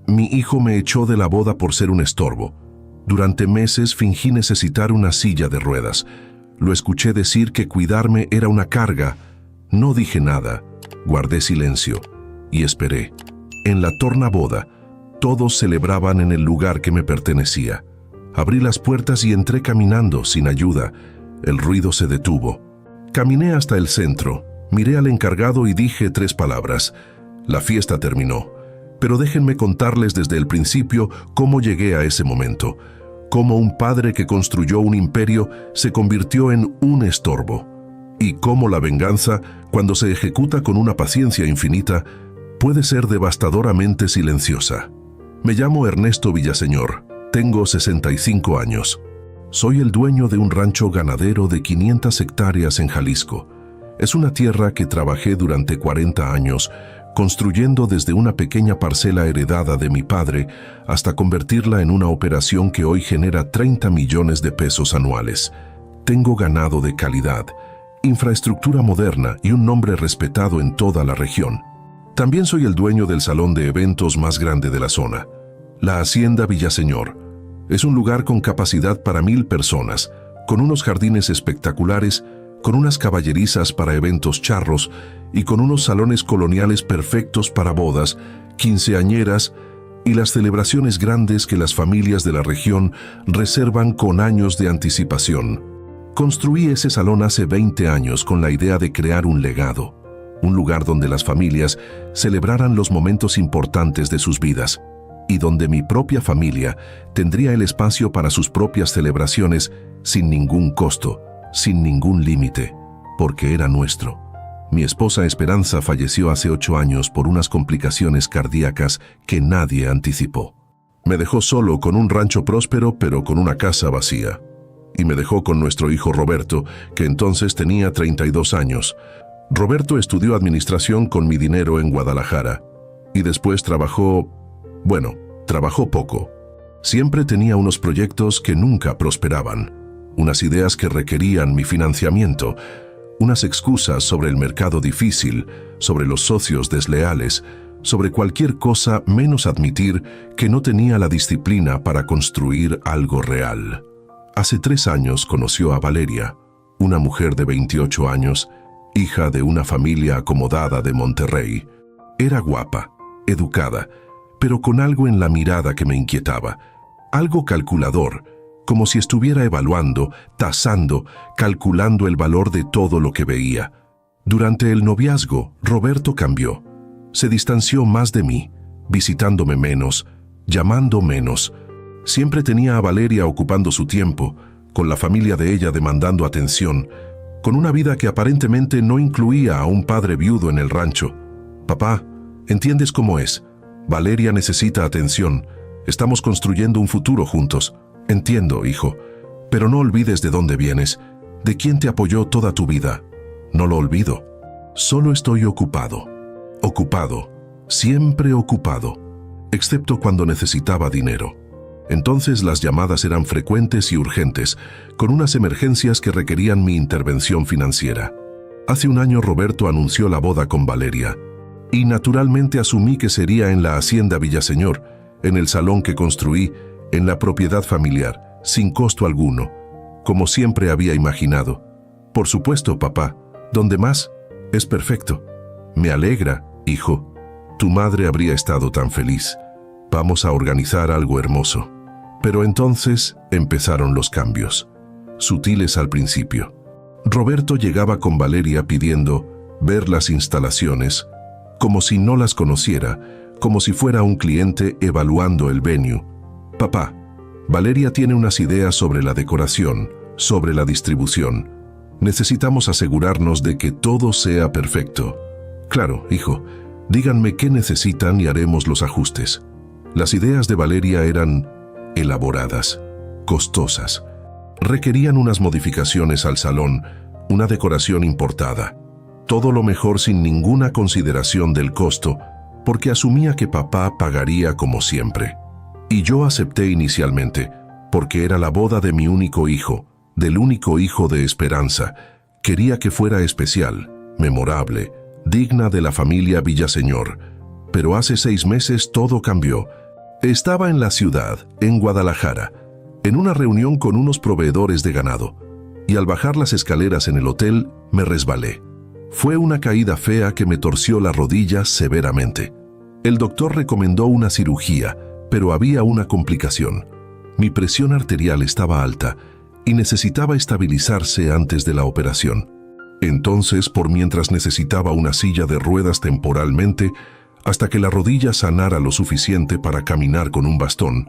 Mi hijo me echó de la boda por ser un estorbo. Durante meses fingí necesitar una silla de ruedas. Lo escuché decir que cuidarme era una carga. No dije nada, guardé silencio y esperé. En la tornaboda, todos celebraban en el lugar que me pertenecía. Abrí las puertas y entré caminando, sin ayuda. El ruido se detuvo. Caminé hasta el centro, miré al encargado y dije 3 palabras. La fiesta terminó, pero déjenme contarles desde el principio cómo llegué a ese momento. Cómo un padre que construyó un imperio se convirtió en un estorbo. Y cómo la venganza, cuando se ejecuta con una paciencia infinita, puede ser devastadoramente silenciosa. Me llamo Ernesto Villaseñor, tengo 65 años. Soy el dueño de un rancho ganadero de 500 hectáreas en Jalisco. Es una tierra que trabajé durante 40 años, construyendo desde una pequeña parcela heredada de mi padre hasta convertirla en una operación que hoy genera 30 millones de pesos anuales. Tengo ganado de calidad, infraestructura moderna y un nombre respetado en toda la región. También soy el dueño del salón de eventos más grande de la zona, la Hacienda Villaseñor. Es un lugar con capacidad para 1000 personas, con unos jardines espectaculares, con unas caballerizas para eventos charros y con unos salones coloniales perfectos para bodas, quinceañeras y las celebraciones grandes que las familias de la región reservan con años de anticipación. Construí ese salón hace 20 años con la idea de crear un legado, un lugar donde las familias celebraran los momentos importantes de sus vidas y donde mi propia familia tendría el espacio para sus propias celebraciones sin ningún costo, sin ningún límite, porque era nuestro. Mi esposa Esperanza falleció hace 8 años por unas complicaciones cardíacas que nadie anticipó. Me dejó solo con un rancho próspero pero con una casa vacía. Y me dejó con nuestro hijo Roberto, que entonces tenía 32 años. Roberto estudió administración con mi dinero en Guadalajara. Y después trabajó poco. Siempre tenía unos proyectos que nunca prosperaban. Unas ideas que requerían mi financiamiento, unas excusas sobre el mercado difícil, sobre los socios desleales, sobre cualquier cosa menos admitir que no tenía la disciplina para construir algo real. Hace 3 años conoció a Valeria, una mujer de 28 años, hija de una familia acomodada de Monterrey. Era guapa, educada, pero con algo en la mirada que me inquietaba, algo calculador, como si estuviera evaluando, tasando, calculando el valor de todo lo que veía. Durante el noviazgo, Roberto cambió. Se distanció más de mí, visitándome menos, llamando menos. Siempre tenía a Valeria ocupando su tiempo, con la familia de ella demandando atención, con una vida que aparentemente no incluía a un padre viudo en el rancho. Papá, ¿entiendes cómo es? Valeria necesita atención. Estamos construyendo un futuro juntos. Entiendo, hijo, pero no olvides de dónde vienes, de quién te apoyó toda tu vida. No lo olvido. Solo estoy ocupado. Ocupado. Siempre ocupado. Excepto cuando necesitaba dinero. Entonces las llamadas eran frecuentes y urgentes, con unas emergencias que requerían mi intervención financiera. Hace un año Roberto anunció la boda con Valeria, y naturalmente asumí que sería en la Hacienda Villaseñor, en el salón que construí, en la propiedad familiar, sin costo alguno, como siempre había imaginado. Por supuesto, papá, ¿dónde más? Es perfecto. Me alegra, hijo. Tu madre habría estado tan feliz. Vamos a organizar algo hermoso. Pero entonces empezaron los cambios, sutiles al principio. Roberto llegaba con Valeria pidiendo ver las instalaciones, como si no las conociera, como si fuera un cliente evaluando el venue. Papá, Valeria tiene unas ideas sobre la decoración, sobre la distribución. Necesitamos asegurarnos de que todo sea perfecto. Claro, hijo, díganme qué necesitan y haremos los ajustes. Las ideas de Valeria eran elaboradas, costosas. Requerían unas modificaciones al salón, una decoración importada. Todo lo mejor sin ninguna consideración del costo, porque asumía que papá pagaría como siempre. Y yo acepté inicialmente, porque era la boda de mi único hijo, del único hijo de Esperanza. Quería que fuera especial, memorable, digna de la familia Villaseñor. Pero hace 6 meses todo cambió. Estaba en la ciudad, en Guadalajara, en una reunión con unos proveedores de ganado, y al bajar las escaleras en el hotel me resbalé. Fue una caída fea que me torció la rodilla severamente. El doctor recomendó una cirugía, pero había una complicación. Mi presión arterial estaba alta y necesitaba estabilizarse antes de la operación. Entonces, por mientras necesitaba una silla de ruedas temporalmente, hasta que la rodilla sanara lo suficiente para caminar con un bastón,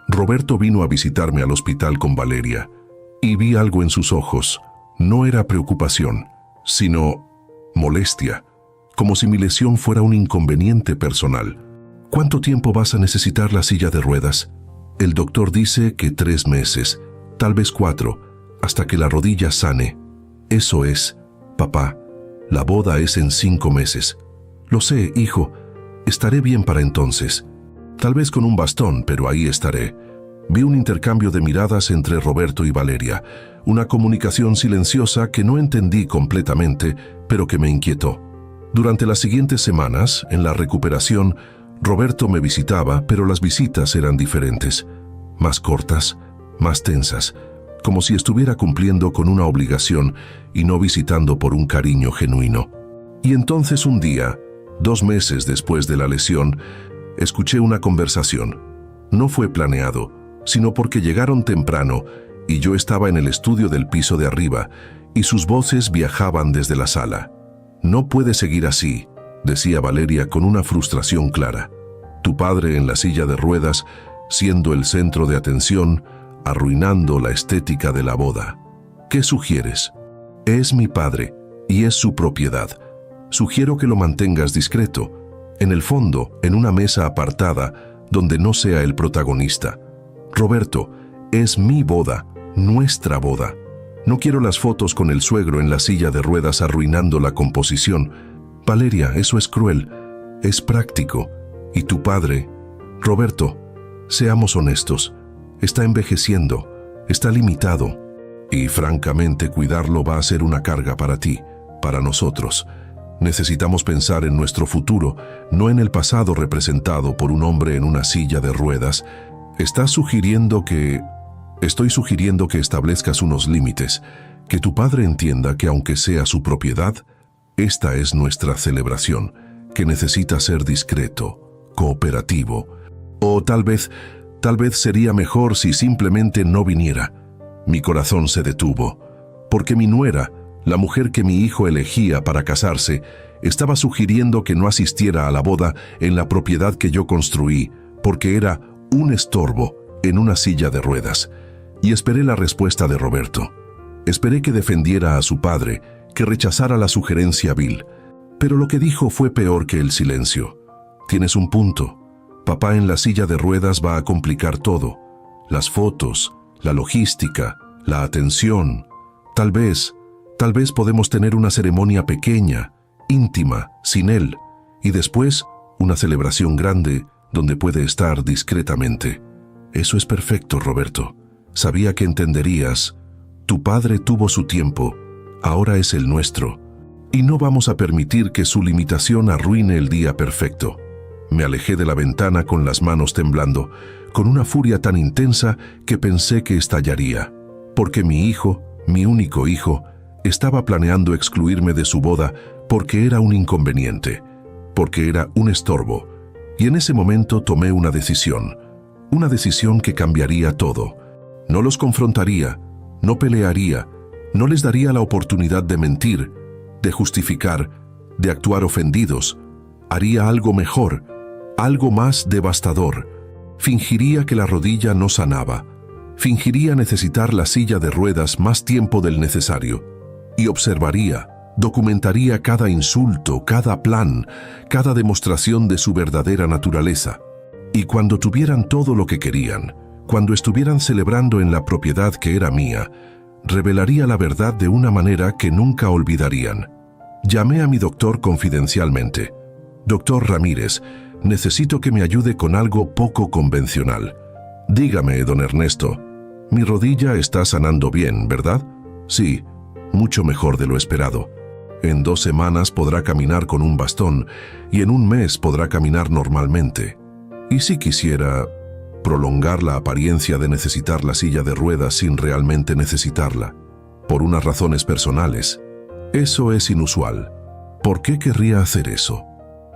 Roberto vino a visitarme al hospital con Valeria, y vi algo en sus ojos. No era preocupación, sino molestia, como si mi lesión fuera un inconveniente personal. ¿Cuánto tiempo vas a necesitar la silla de ruedas? El doctor dice que 3 meses, tal vez 4, hasta que la rodilla sane. Eso es, papá, la boda es en 5 meses. Lo sé, hijo, estaré bien para entonces. Tal vez con un bastón, pero ahí estaré. Vi un intercambio de miradas entre Roberto y Valeria, una comunicación silenciosa que no entendí completamente, pero que me inquietó. Durante las siguientes semanas, en la recuperación, Roberto me visitaba, pero las visitas eran diferentes, más cortas, más tensas, como si estuviera cumpliendo con una obligación y no visitando por un cariño genuino. Y entonces un día, 2 meses después de la lesión, escuché una conversación. No fue planeado, sino porque llegaron temprano y yo estaba en el estudio del piso de arriba y sus voces viajaban desde la sala. «No puede seguir así», decía Valeria con una frustración clara. «Tu padre en la silla de ruedas, siendo el centro de atención, arruinando la estética de la boda. ¿Qué sugieres?» «Es mi padre y es su propiedad. Sugiero que lo mantengas discreto, en el fondo, en una mesa apartada, donde no sea el protagonista. Roberto, es mi boda, nuestra boda. No quiero las fotos con el suegro en la silla de ruedas arruinando la composición. Valeria, eso es cruel, es práctico. Y tu padre, Roberto, seamos honestos, está envejeciendo, está limitado. Y francamente cuidarlo va a ser una carga para ti, para nosotros. Necesitamos pensar en nuestro futuro, no en el pasado representado por un hombre en una silla de ruedas. Estoy sugiriendo que establezcas unos límites, que tu padre entienda que aunque sea su propiedad, esta es nuestra celebración, que necesita ser discreto, cooperativo. O tal vez sería mejor si simplemente no viniera. Mi corazón se detuvo, porque mi nuera, la mujer que mi hijo elegía para casarse, estaba sugiriendo que no asistiera a la boda en la propiedad que yo construí, porque era un estorbo en una silla de ruedas. Y esperé la respuesta de Roberto. Esperé que defendiera a su padre, que rechazara la sugerencia vil. Pero lo que dijo fue peor que el silencio. Tienes un punto. Papá en la silla de ruedas va a complicar todo. Las fotos, la logística, la atención. Tal vez podemos tener una ceremonia pequeña, íntima, sin él, y después una celebración grande donde puede estar discretamente. Eso es perfecto, Roberto. Sabía que entenderías. Tu padre tuvo su tiempo, ahora es el nuestro, y no vamos a permitir que su limitación arruine el día perfecto. Me alejé de la ventana con las manos temblando, con una furia tan intensa que pensé que estallaría, porque mi hijo, mi único hijo, estaba planeando excluirme de su boda porque era un inconveniente, porque era un estorbo, y en ese momento tomé una decisión que cambiaría todo. No los confrontaría, no pelearía, no les daría la oportunidad de mentir, de justificar, de actuar ofendidos. Haría algo mejor, algo más devastador. Fingiría que la rodilla no sanaba. Fingiría necesitar la silla de ruedas más tiempo del necesario. Y observaría, documentaría cada insulto, cada plan, cada demostración de su verdadera naturaleza. Y cuando tuvieran todo lo que querían, cuando estuvieran celebrando en la propiedad que era mía, revelaría la verdad de una manera que nunca olvidarían. Llamé a mi doctor confidencialmente. «Doctor Ramírez, necesito que me ayude con algo poco convencional. Dígame, don Ernesto, mi rodilla está sanando bien, ¿verdad?» «Sí, mucho mejor de lo esperado. En 2 semanas podrá caminar con un bastón y en 1 mes podrá caminar normalmente. Y si quisiera, prolongar la apariencia de necesitar la silla de ruedas sin realmente necesitarla, por unas razones personales. Eso es inusual. ¿Por qué querría hacer eso?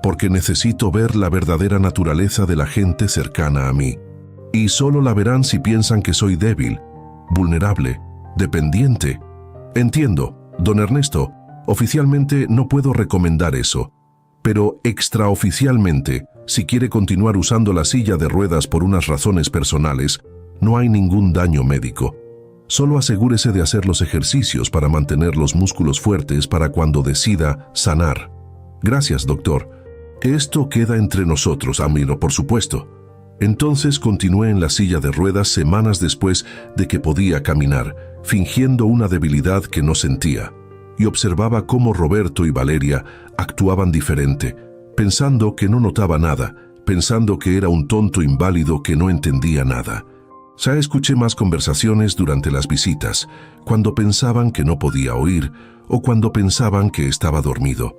Porque necesito ver la verdadera naturaleza de la gente cercana a mí. Y solo la verán si piensan que soy débil, vulnerable, dependiente. Entiendo, don Ernesto, oficialmente no puedo recomendar eso, pero extraoficialmente, si quiere continuar usando la silla de ruedas por unas razones personales, no hay ningún daño médico. Solo asegúrese de hacer los ejercicios para mantener los músculos fuertes para cuando decida sanar. Gracias, doctor. Esto queda entre nosotros, Amilo, por supuesto. Entonces continué en la silla de ruedas semanas después de que podía caminar, fingiendo una debilidad que no sentía, y observaba cómo Roberto y Valeria actuaban diferente, pensando que no notaba nada, pensando que era un tonto inválido que no entendía nada. Ya escuché más conversaciones durante las visitas, cuando pensaban que no podía oír o cuando pensaban que estaba dormido.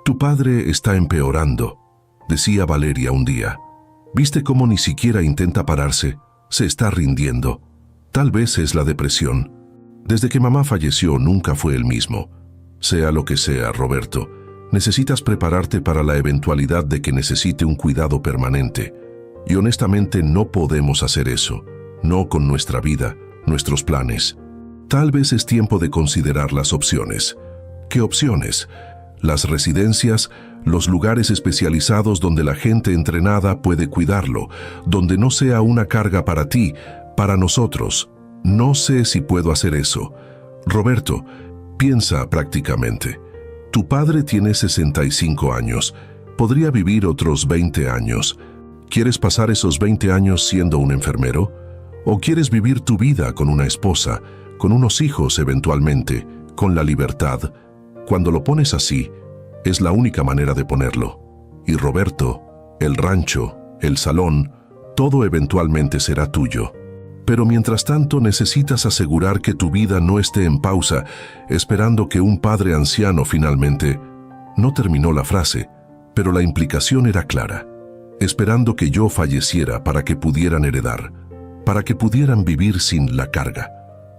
«Tu padre está empeorando», decía Valeria un día. «¿Viste cómo ni siquiera intenta pararse? Se está rindiendo. Tal vez es la depresión. Desde que mamá falleció nunca fue el mismo. Sea lo que sea, Roberto, necesitas prepararte para la eventualidad de que necesite un cuidado permanente. Y honestamente no podemos hacer eso. No con nuestra vida, nuestros planes. Tal vez es tiempo de considerar las opciones». «¿Qué opciones?» «Las residencias, los lugares especializados donde la gente entrenada puede cuidarlo, donde no sea una carga para ti, para nosotros. No sé si puedo hacer eso. Roberto, piensa prácticamente. Tu padre tiene 65 años. Podría vivir otros 20 años. ¿Quieres pasar esos 20 años siendo un enfermero? ¿O quieres vivir tu vida con una esposa, con unos hijos eventualmente, con la libertad? Cuando lo pones así, es la única manera de ponerlo. Y Roberto, el rancho, el salón, todo eventualmente será tuyo. Pero mientras tanto necesitas asegurar que tu vida no esté en pausa, esperando que un padre anciano finalmente... No terminó la frase, pero la implicación era clara. Esperando que yo falleciera para que pudieran heredar, para que pudieran vivir sin la carga.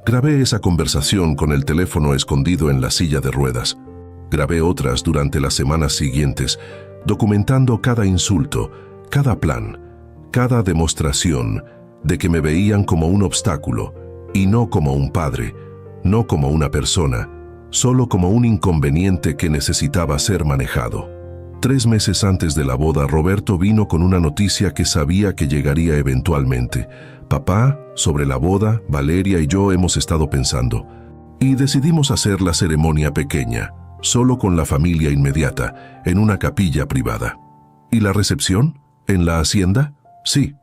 Grabé esa conversación con el teléfono escondido en la silla de ruedas. Grabé otras durante las semanas siguientes, documentando cada insulto, cada plan, cada demostración de que me veían como un obstáculo y no como un padre, no como una persona, solo como un inconveniente que necesitaba ser manejado. 3 meses antes de la boda, Roberto vino con una noticia que sabía que llegaría eventualmente. «Papá, sobre la boda, Valeria y yo hemos estado pensando. Y decidimos hacer la ceremonia pequeña, solo con la familia inmediata, en una capilla privada». «¿Y la recepción? ¿En la hacienda?» «Sí.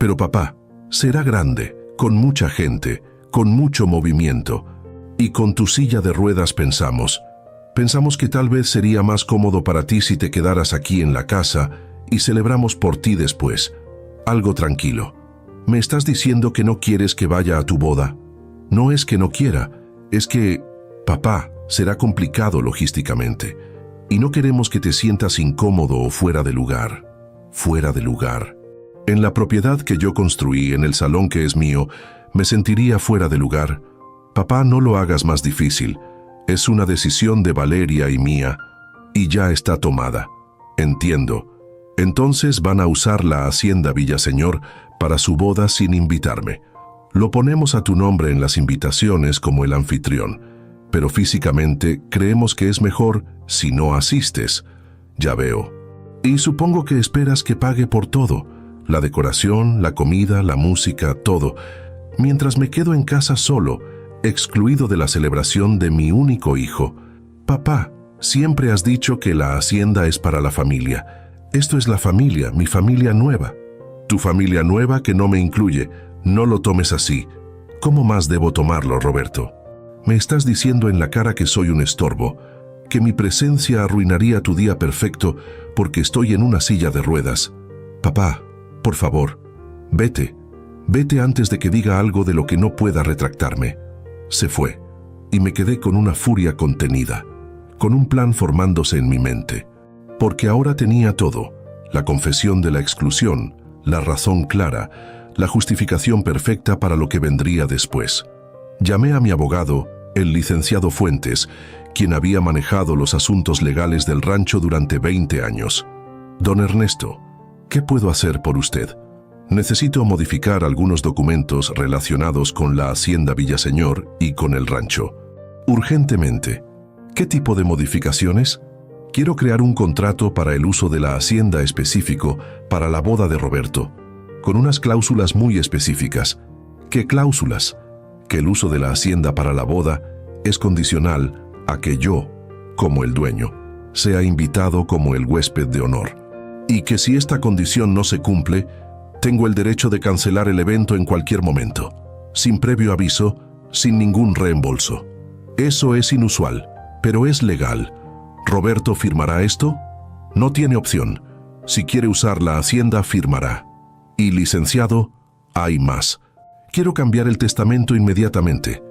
Pero papá, será grande, con mucha gente, con mucho movimiento. Y con tu silla de ruedas pensamos que tal vez sería más cómodo para ti si te quedaras aquí en la casa y celebramos por ti después. Algo tranquilo. ¿Me estás diciendo que no quieres que vaya a tu boda?» «No es que no quiera, es que, papá, será complicado logísticamente. Y no queremos que te sientas incómodo o fuera de lugar. Fuera de lugar. En la propiedad que yo construí, en el salón que es mío, me sentiría fuera de lugar. Papá, no lo hagas más difícil. Es una decisión de Valeria y mía, y ya está tomada. Entiendo. Entonces van a usar la hacienda Villaseñor para su boda sin invitarme. Lo ponemos a tu nombre en las invitaciones como el anfitrión, pero físicamente creemos que es mejor si no asistes». «Ya veo. Y supongo que esperas que pague por todo, la decoración, la comida, la música, todo, mientras me quedo en casa solo, excluido de la celebración de mi único hijo. Papá, siempre has dicho que la hacienda es para la familia. Esto es la familia, mi familia nueva». «Tu familia nueva que no me incluye. No lo tomes así. ¿Cómo más debo tomarlo, Roberto? Me estás diciendo en la cara que soy un estorbo, que mi presencia arruinaría tu día perfecto porque estoy en una silla de ruedas. Papá, por favor, vete. Vete antes de que diga algo de lo que no pueda retractarme». Se fue, y me quedé con una furia contenida, con un plan formándose en mi mente. Porque ahora tenía todo: la confesión de la exclusión, la razón clara, la justificación perfecta para lo que vendría después. Llamé a mi abogado, el licenciado Fuentes, quien había manejado los asuntos legales del rancho durante 20 años. Don Ernesto, ¿qué puedo hacer por usted? Necesito modificar algunos documentos relacionados con la Hacienda Villaseñor y con el rancho. Urgentemente. ¿Qué tipo de modificaciones? Quiero crear un contrato para el uso de la hacienda específico para la boda de Roberto, con unas cláusulas muy específicas. ¿Qué cláusulas? Que el uso de la hacienda para la boda es condicional a que yo, como el dueño, sea invitado como el huésped de honor. Y que si esta condición no se cumple, tengo el derecho de cancelar el evento en cualquier momento, sin previo aviso, sin ningún reembolso. Eso es inusual, pero es legal. ¿Roberto firmará esto? No tiene opción. Si quiere usar la hacienda, firmará. Y licenciado, hay más. Quiero cambiar el testamento inmediatamente.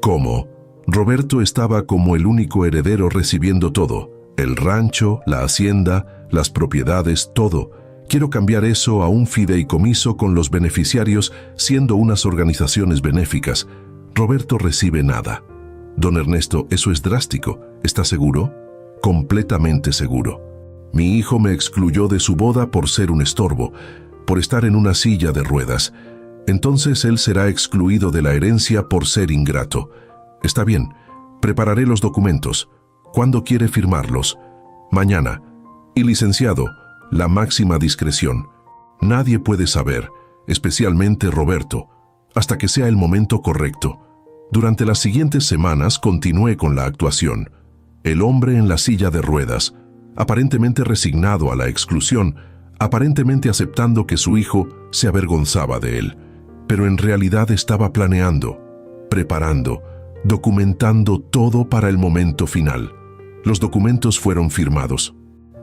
¿Cómo? Roberto estaba como el único heredero recibiendo todo. El rancho, la hacienda, las propiedades, todo. Quiero cambiar eso a un fideicomiso con los beneficiarios siendo unas organizaciones benéficas. Roberto recibe nada. Don Ernesto, eso es drástico. ¿Está seguro? Completamente seguro. Mi hijo me excluyó de su boda por ser un estorbo, por estar en una silla de ruedas. Entonces él será excluido de la herencia por ser ingrato. Está bien, prepararé los documentos. ¿Cuándo quiere firmarlos? Mañana. Y licenciado, la máxima discreción. Nadie puede saber, especialmente Roberto, hasta que sea el momento correcto. Durante las siguientes semanas continué con la actuación. El hombre en la silla de ruedas, aparentemente resignado a la exclusión, aparentemente aceptando que su hijo se avergonzaba de él, pero en realidad estaba planeando, preparando, documentando todo para el momento final. Los documentos fueron firmados.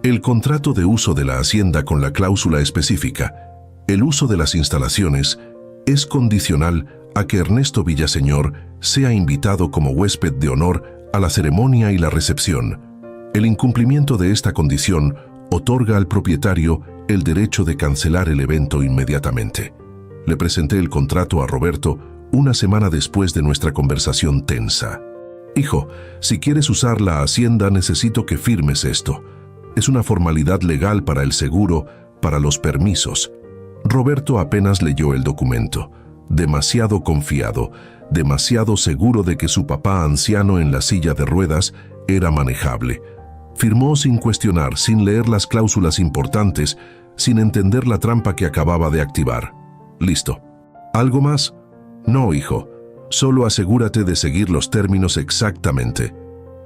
El contrato de uso de la hacienda con la cláusula específica, el uso de las instalaciones, es condicional a que Ernesto Villaseñor sea invitado como huésped de honor a la ceremonia y la recepción. El incumplimiento de esta condición otorga al propietario el derecho de cancelar el evento inmediatamente. Le presenté el contrato a Roberto una semana después de nuestra conversación tensa. Hijo, si quieres usar la hacienda necesito que firmes esto. Es una formalidad legal para el seguro, para los permisos. Roberto apenas leyó el documento. Demasiado confiado, demasiado seguro de que su papá anciano en la silla de ruedas era manejable. Firmó sin cuestionar, sin leer las cláusulas importantes, sin entender la trampa que acababa de activar. Listo. ¿Algo más? No, hijo. Solo asegúrate de seguir los términos exactamente.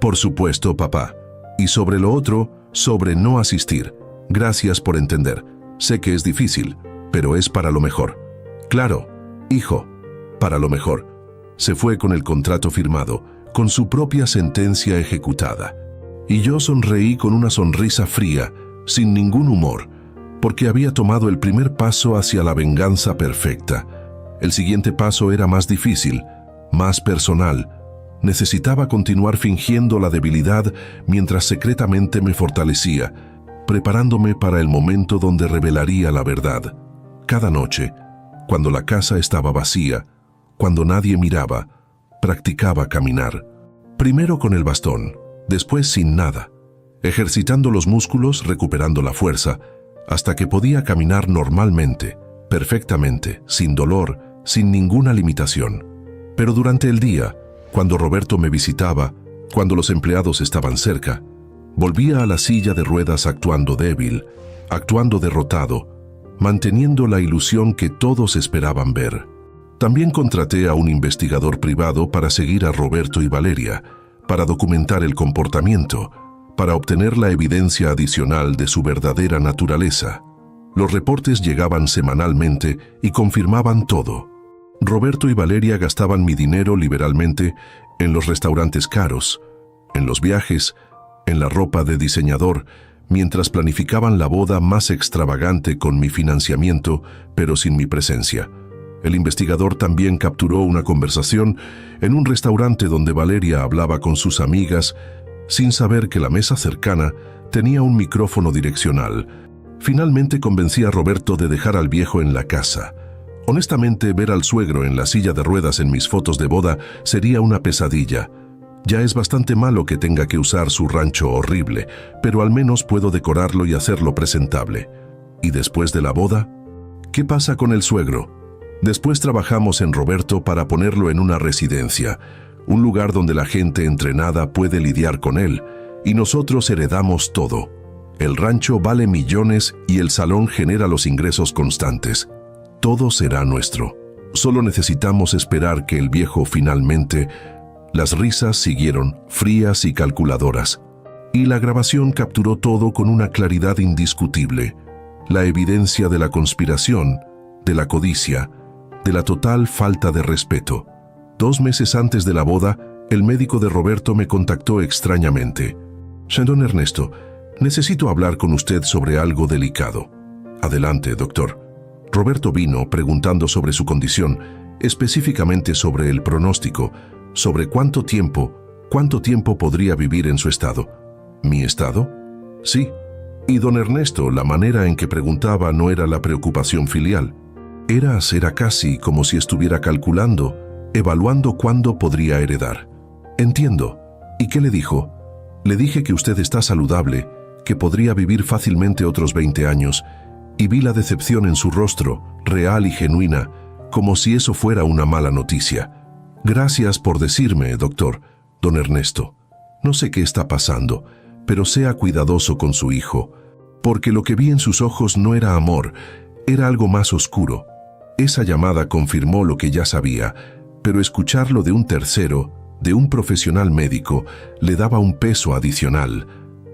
Por supuesto, papá. Y sobre lo otro, sobre no asistir. Gracias por entender. Sé que es difícil, pero es para lo mejor. Claro, hijo, para lo mejor. Se fue con el contrato firmado, con su propia sentencia ejecutada. Y yo sonreí con una sonrisa fría, sin ningún humor, porque había tomado el primer paso hacia la venganza perfecta. El siguiente paso era más difícil, más personal. Necesitaba continuar fingiendo la debilidad mientras secretamente me fortalecía, preparándome para el momento donde revelaría la verdad. Cada noche, cuando la casa estaba vacía, cuando nadie miraba, practicaba caminar. Primero con el bastón, después sin nada, ejercitando los músculos, recuperando la fuerza, hasta que podía caminar normalmente, perfectamente, sin dolor, sin ninguna limitación. Pero durante el día, cuando Roberto me visitaba, cuando los empleados estaban cerca, volvía a la silla de ruedas actuando débil, actuando derrotado, manteniendo la ilusión que todos esperaban ver. También contraté a un investigador privado para seguir a Roberto y Valeria, para documentar el comportamiento, para obtener la evidencia adicional de su verdadera naturaleza. Los reportes llegaban semanalmente y confirmaban todo. Roberto y Valeria gastaban mi dinero liberalmente en los restaurantes caros, en los viajes, en la ropa de diseñador, mientras planificaban la boda más extravagante con mi financiamiento, pero sin mi presencia. El investigador también capturó una conversación en un restaurante donde Valeria hablaba con sus amigas, sin saber que la mesa cercana tenía un micrófono direccional. Finalmente convencí a Roberto de dejar al viejo en la casa. Honestamente, ver al suegro en la silla de ruedas en mis fotos de boda sería una pesadilla. Ya es bastante malo que tenga que usar su rancho horrible, pero al menos puedo decorarlo y hacerlo presentable. ¿Y después de la boda? ¿Qué pasa con el suegro? Después trabajamos en Roberto para ponerlo en una residencia, un lugar donde la gente entrenada puede lidiar con él, y nosotros heredamos todo. El rancho vale millones y el salón genera los ingresos constantes. Todo será nuestro. Solo necesitamos esperar que el viejo finalmente... Las risas siguieron, frías y calculadoras. Y la grabación capturó todo con una claridad indiscutible. La evidencia de la conspiración, de la codicia, de la total falta de respeto. 2 meses antes de la boda, el médico de Roberto me contactó extrañamente. «Don Ernesto, necesito hablar con usted sobre algo delicado». «Adelante, doctor». Roberto vino preguntando sobre su condición, específicamente sobre el pronóstico, sobre cuánto tiempo podría vivir en su estado. ¿Mi estado? Sí. Y don Ernesto, la manera en que preguntaba no era la preocupación filial. Era casi como si estuviera calculando, evaluando cuándo podría heredar. Entiendo. ¿Y qué le dijo? Le dije que usted está saludable, que podría vivir fácilmente otros 20 años, y vi la decepción en su rostro, real y genuina, como si eso fuera una mala noticia. Gracias por decirme, doctor, don Ernesto. No sé qué está pasando, pero sea cuidadoso con su hijo, porque lo que vi en sus ojos no era amor, era algo más oscuro. Esa llamada confirmó lo que ya sabía, pero escucharlo de un tercero, de un profesional médico, le daba un peso adicional.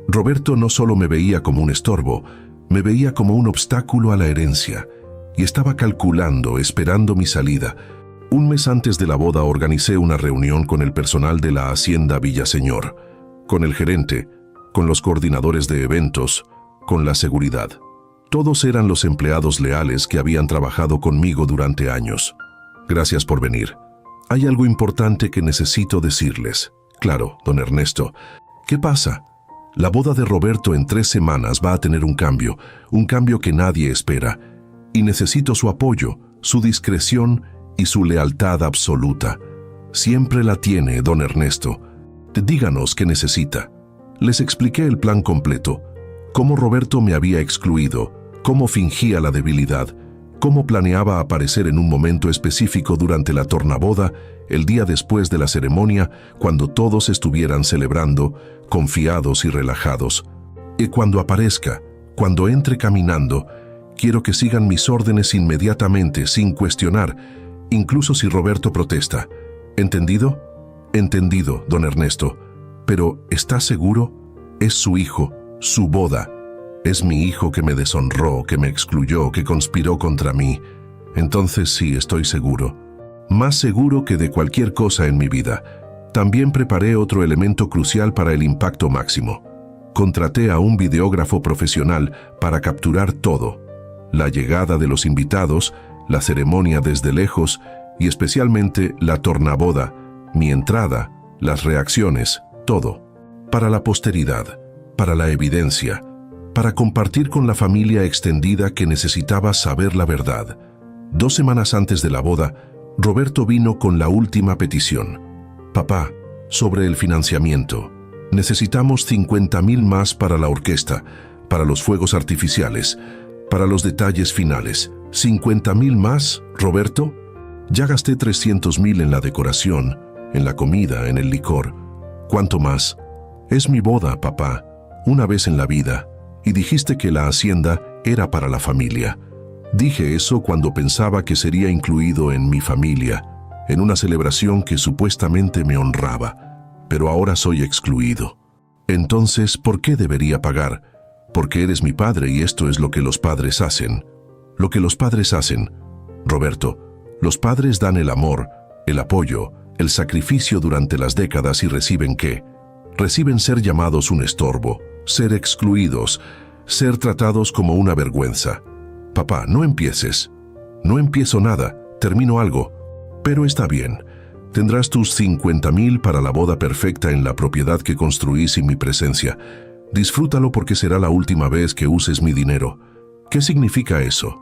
Roberto no solo me veía como un estorbo, me veía como un obstáculo a la herencia, y estaba calculando, esperando mi salida. 1 mes antes de la boda organicé una reunión con el personal de la Hacienda Villaseñor, con el gerente, con los coordinadores de eventos, con la seguridad. Todos eran los empleados leales que habían trabajado conmigo durante años. Gracias por venir. Hay algo importante que necesito decirles. Claro, don Ernesto. ¿Qué pasa? La boda de Roberto en 3 semanas va a tener un cambio que nadie espera. Y necesito su apoyo, su discreción y su lealtad absoluta. Siempre la tiene, don Ernesto. Díganos qué necesita. Les expliqué el plan completo, cómo Roberto me había excluido, cómo fingía la debilidad, cómo planeaba aparecer en un momento específico durante la tornaboda, el día después de la ceremonia, cuando todos estuvieran celebrando, confiados y relajados. Y cuando aparezca, cuando entre caminando, quiero que sigan mis órdenes inmediatamente, sin cuestionar, incluso si Roberto protesta. ¿Entendido? Entendido, don Ernesto. Pero, ¿está seguro? Es su hijo, su boda. Es mi hijo que me deshonró, que me excluyó, que conspiró contra mí. Entonces sí, estoy seguro. Más seguro que de cualquier cosa en mi vida. También preparé otro elemento crucial para el impacto máximo. Contraté a un videógrafo profesional para capturar todo. La llegada de los invitados, la ceremonia desde lejos y especialmente la tornaboda, mi entrada, las reacciones, todo. Para la posteridad, para la evidencia, para compartir con la familia extendida que necesitaba saber la verdad. 2 semanas antes de la boda, Roberto vino con la última petición. Papá, sobre el financiamiento. Necesitamos 50,000 más para la orquesta, para los fuegos artificiales, para los detalles finales. ¿50,000 más, Roberto? Ya gasté 300,000 en la decoración, en la comida, en el licor. ¿Cuánto más? Es mi boda, papá, una vez en la vida, y dijiste que la hacienda era para la familia. Dije eso cuando pensaba que sería incluido en mi familia, en una celebración que supuestamente me honraba, pero ahora soy excluido. Entonces, ¿por qué debería pagar? Porque eres mi padre y esto es lo que los padres hacen. Lo que los padres hacen. Roberto, los padres dan el amor, el apoyo, el sacrificio durante las décadas y reciben ¿qué? Reciben ser llamados un estorbo, ser excluidos, ser tratados como una vergüenza. Papá, no empieces. No empiezo nada, termino algo. Pero está bien. Tendrás tus 50,000 para la boda perfecta en la propiedad que construí sin mi presencia. Disfrútalo porque será la última vez que uses mi dinero. ¿Qué significa eso?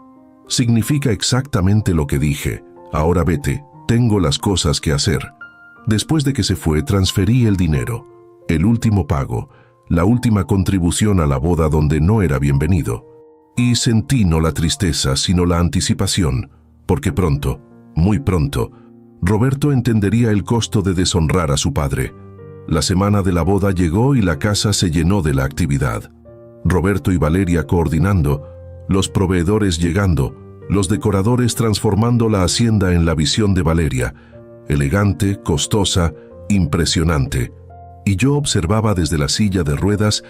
Significa exactamente lo que dije. Ahora vete, tengo las cosas que hacer. Después de que se fue, transferí el dinero, el último pago, la última contribución a la boda donde no era bienvenido. Y sentí no la tristeza, sino la anticipación, porque pronto, muy pronto, Roberto entendería el costo de deshonrar a su padre. La semana de la boda llegó y la casa se llenó de la actividad. Roberto y Valeria coordinando, los proveedores llegando, los decoradores transformando la hacienda en la visión de Valeria, elegante, costosa, impresionante. Y yo observaba desde la silla de ruedas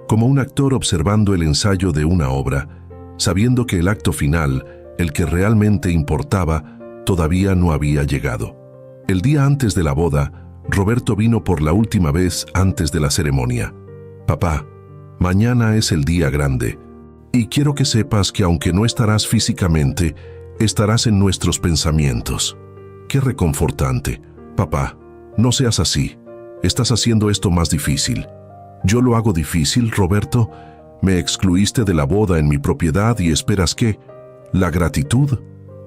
como un actor observando el ensayo de una obra, sabiendo que el acto final, el que realmente importaba, todavía no había llegado. El día antes de la boda, Roberto vino por la última vez antes de la ceremonia. Papá, mañana es el día grande, y quiero que sepas que aunque no estarás físicamente, estarás en nuestros pensamientos. Qué reconfortante. Papá, no seas así. Estás haciendo esto más difícil. ¿Yo lo hago difícil, Roberto? ¿Me excluiste de la boda en mi propiedad y esperas qué? ¿La gratitud?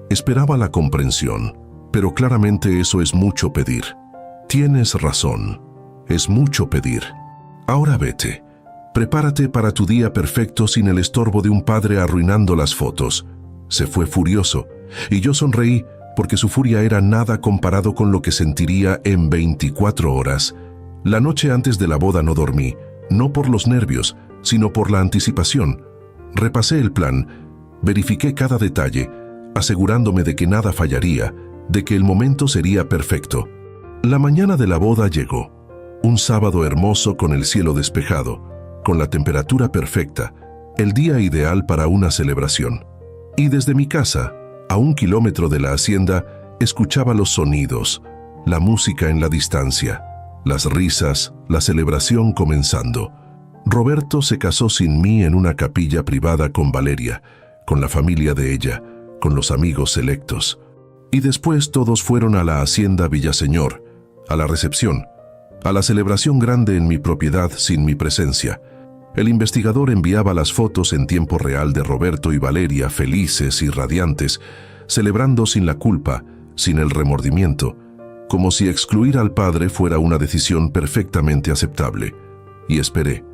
Esperaba la comprensión, pero claramente eso es mucho pedir. Tienes razón. Es mucho pedir. Ahora vete. Prepárate para tu día perfecto sin el estorbo de un padre arruinando las fotos. Se fue furioso, y yo sonreí porque su furia era nada comparado con lo que sentiría en 24 horas. La noche antes de la boda no dormí, no por los nervios, sino por la anticipación. Repasé el plan, verifiqué cada detalle, asegurándome de que nada fallaría, de que el momento sería perfecto. La mañana de la boda llegó. Un sábado hermoso con el cielo despejado, con la temperatura perfecta, el día ideal para una celebración. Y desde mi casa, a 1 kilómetro de la hacienda, escuchaba los sonidos, la música en la distancia, las risas, la celebración comenzando. Roberto se casó sin mí en una capilla privada con Valeria, con la familia de ella, con los amigos selectos. Y después todos fueron a la hacienda Villaseñor, a la recepción, a la celebración grande en mi propiedad sin mi presencia. El investigador enviaba las fotos en tiempo real de Roberto y Valeria felices y radiantes, celebrando sin la culpa, sin el remordimiento, como si excluir al padre fuera una decisión perfectamente aceptable. Y esperé,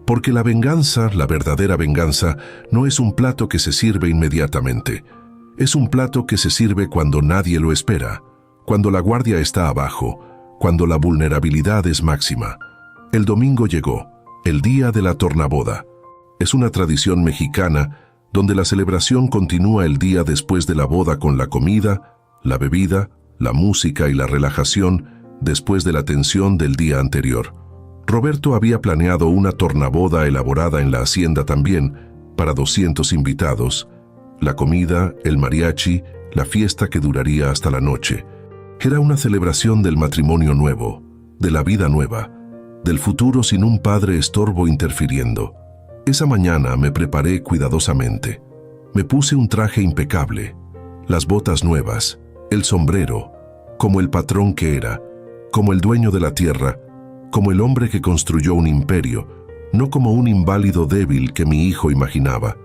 porque la venganza, la verdadera venganza, no es un plato que se sirve inmediatamente. Es un plato que se sirve cuando nadie lo espera, cuando la guardia está abajo, cuando la vulnerabilidad es máxima. El domingo llegó, el día de la tornaboda. Es una tradición mexicana donde la celebración continúa el día después de la boda con la comida, la bebida, la música y la relajación después de la tensión del día anterior. Roberto había planeado una tornaboda elaborada en la hacienda también, para 200 invitados, la comida, el mariachi, la fiesta que duraría hasta la noche. Era una celebración del matrimonio nuevo, de la vida nueva, del futuro sin un padre estorbo interfiriendo. Esa mañana me preparé cuidadosamente. Me puse un traje impecable, las botas nuevas, el sombrero, como el patrón que era, como el dueño de la tierra, como el hombre que construyó un imperio, no como un inválido débil que mi hijo imaginaba.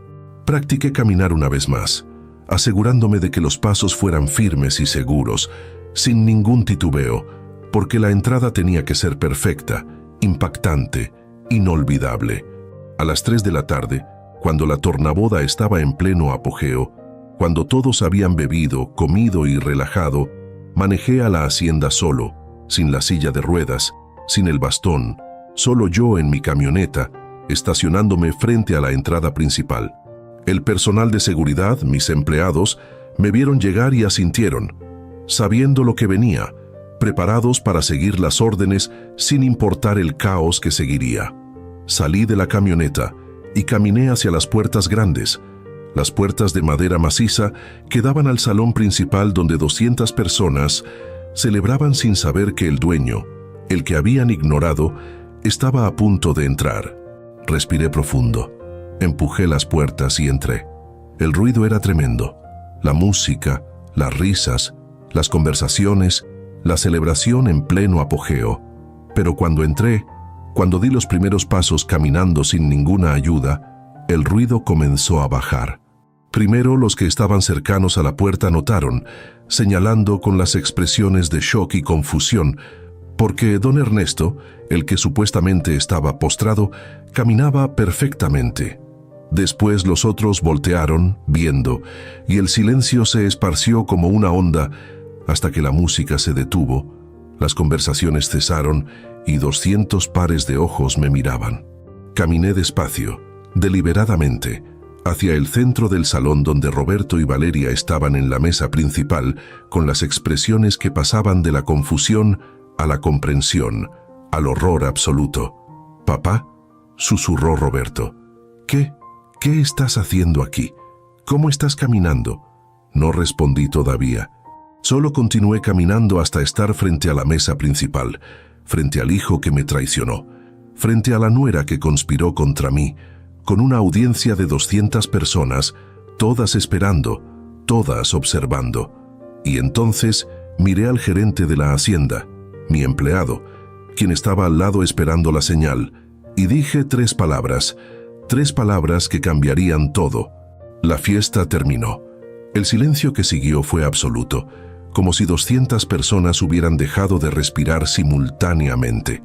Practiqué caminar una vez más, asegurándome de que los pasos fueran firmes y seguros, sin ningún titubeo, porque la entrada tenía que ser perfecta, impactante, inolvidable. A las 3 de la tarde, cuando la tornaboda estaba en pleno apogeo, cuando todos habían bebido, comido y relajado, manejé a la hacienda solo, sin la silla de ruedas, sin el bastón, solo yo en mi camioneta, estacionándome frente a la entrada principal. El personal de seguridad, mis empleados, me vieron llegar y asintieron, sabiendo lo que venía, preparados para seguir las órdenes sin importar el caos que seguiría. Salí de la camioneta y caminé hacia las puertas grandes, las puertas de madera maciza que daban al salón principal donde 200 personas celebraban sin saber que el dueño, el que habían ignorado, estaba a punto de entrar. Respiré profundo, empujé las puertas y entré. El ruido era tremendo, la música, las risas, las conversaciones, la celebración en pleno apogeo. Pero cuando entré, cuando di los primeros pasos caminando sin ninguna ayuda, el ruido comenzó a bajar. Primero los que estaban cercanos a la puerta notaron, señalando con las expresiones de shock y confusión, porque don Ernesto, el que supuestamente estaba postrado, caminaba perfectamente. Después los otros voltearon, viendo, y el silencio se esparció como una onda hasta que la música se detuvo, las conversaciones cesaron y 200 pares de ojos me miraban. Caminé despacio, deliberadamente, hacia el centro del salón donde Roberto y Valeria estaban en la mesa principal, con las expresiones que pasaban de la confusión a la comprensión, al horror absoluto. «Papá», susurró Roberto. «¿Qué estás haciendo aquí? ¿Cómo estás caminando?» No respondí todavía. Solo continué caminando hasta estar frente a la mesa principal, frente al hijo que me traicionó, frente a la nuera que conspiró contra mí, con una audiencia de 200 personas, todas esperando, todas observando. Y entonces miré al gerente de la hacienda, mi empleado, quien estaba al lado esperando la señal, y dije 3 palabras que cambiarían todo. La fiesta terminó. El silencio que siguió fue absoluto, como si 200 personas hubieran dejado de respirar simultáneamente.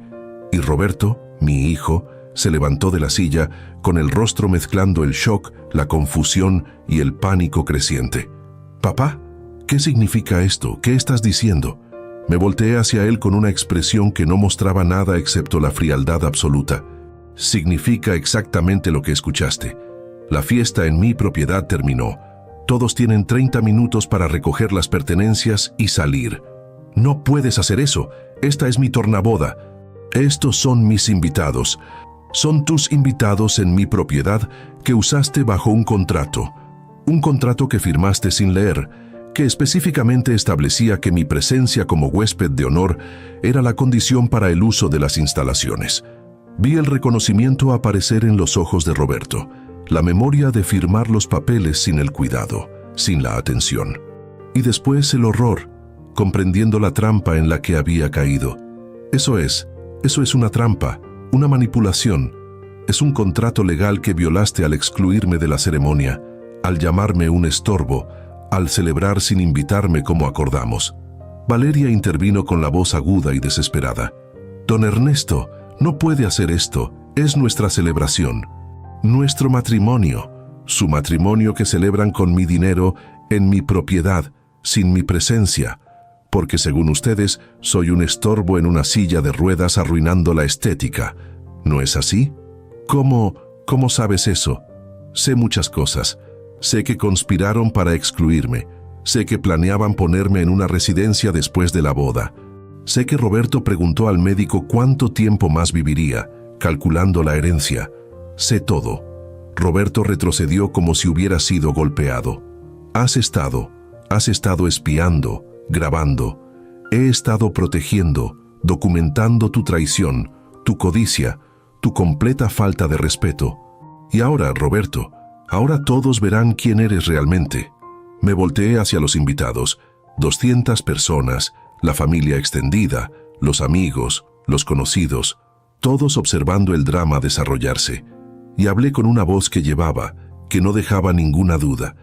Y Roberto, mi hijo, se levantó de la silla, con el rostro mezclando el shock, la confusión y el pánico creciente. «Papá, ¿qué significa esto? ¿Qué estás diciendo?» Me volteé hacia él con una expresión que no mostraba nada excepto la frialdad absoluta. «Significa exactamente lo que escuchaste. La fiesta en mi propiedad terminó. Todos tienen 30 minutos para recoger las pertenencias y salir. No puedes hacer eso. Esta es mi tornaboda. Estos son mis invitados. Son tus invitados en mi propiedad que usaste bajo un contrato que firmaste sin leer, que específicamente establecía que mi presencia como huésped de honor era la condición para el uso de las instalaciones». Vi el reconocimiento aparecer en los ojos de Roberto, la memoria de firmar los papeles sin el cuidado, sin la atención. Y después el horror, comprendiendo la trampa en la que había caído. Eso es una trampa, una manipulación. Es un contrato legal que violaste al excluirme de la ceremonia, al llamarme un estorbo, al celebrar sin invitarme como acordamos. Valeria intervino con la voz aguda y desesperada. «Don Ernesto, no puede hacer esto. Es nuestra celebración. Nuestro matrimonio. Su matrimonio que celebran con mi dinero, en mi propiedad, sin mi presencia. Porque según ustedes, soy un estorbo en una silla de ruedas arruinando la estética. ¿No es así? ¿Cómo sabes eso? Sé muchas cosas. Sé que conspiraron para excluirme. Sé que planeaban ponerme en una residencia después de la boda. Sé que Roberto preguntó al médico cuánto tiempo más viviría, calculando la herencia. Sé todo». Roberto retrocedió como si hubiera sido golpeado. Has estado espiando, grabando. He estado protegiendo, documentando tu traición, tu codicia, tu completa falta de respeto. Y ahora, Roberto, ahora todos verán quién eres realmente». Me volteé hacia los invitados, 200 personas, la familia extendida, los amigos, los conocidos, todos observando el drama desarrollarse. Y hablé con una voz que no dejaba ninguna duda.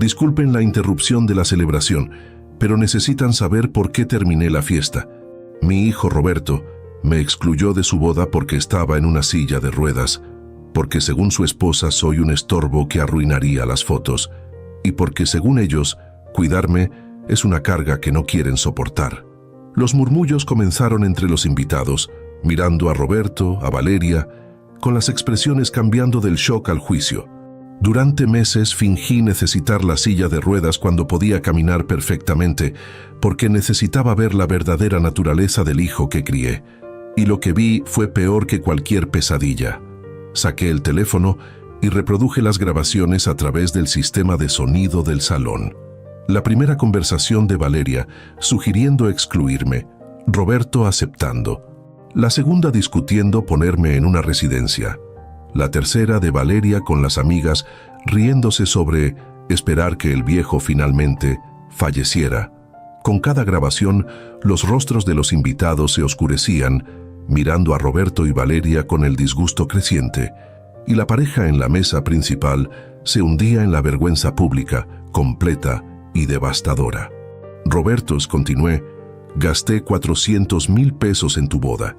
«Disculpen la interrupción de la celebración, pero necesitan saber por qué terminé la fiesta. Mi hijo Roberto me excluyó de su boda porque estaba en una silla de ruedas, porque según su esposa soy un estorbo que arruinaría las fotos, y porque según ellos, cuidarme es una carga que no quieren soportar». Los murmullos comenzaron entre los invitados, mirando a Roberto, a Valeria, con las expresiones cambiando del shock al juicio. Durante meses fingí necesitar la silla de ruedas cuando podía caminar perfectamente, porque necesitaba ver la verdadera naturaleza del hijo que crié. Y lo que vi fue peor que cualquier pesadilla. Saqué el teléfono y reproduje las grabaciones a través del sistema de sonido del salón. La primera conversación de Valeria, sugiriendo excluirme, Roberto aceptando. La segunda discutiendo ponerme en una residencia. La tercera de Valeria con las amigas, riéndose sobre esperar que el viejo finalmente falleciera. Con cada grabación, los rostros de los invitados se oscurecían, mirando a Roberto y Valeria con el disgusto creciente, y la pareja en la mesa principal se hundía en la vergüenza pública, completa y devastadora. Robertos, continué, gasté 400,000 pesos en tu boda,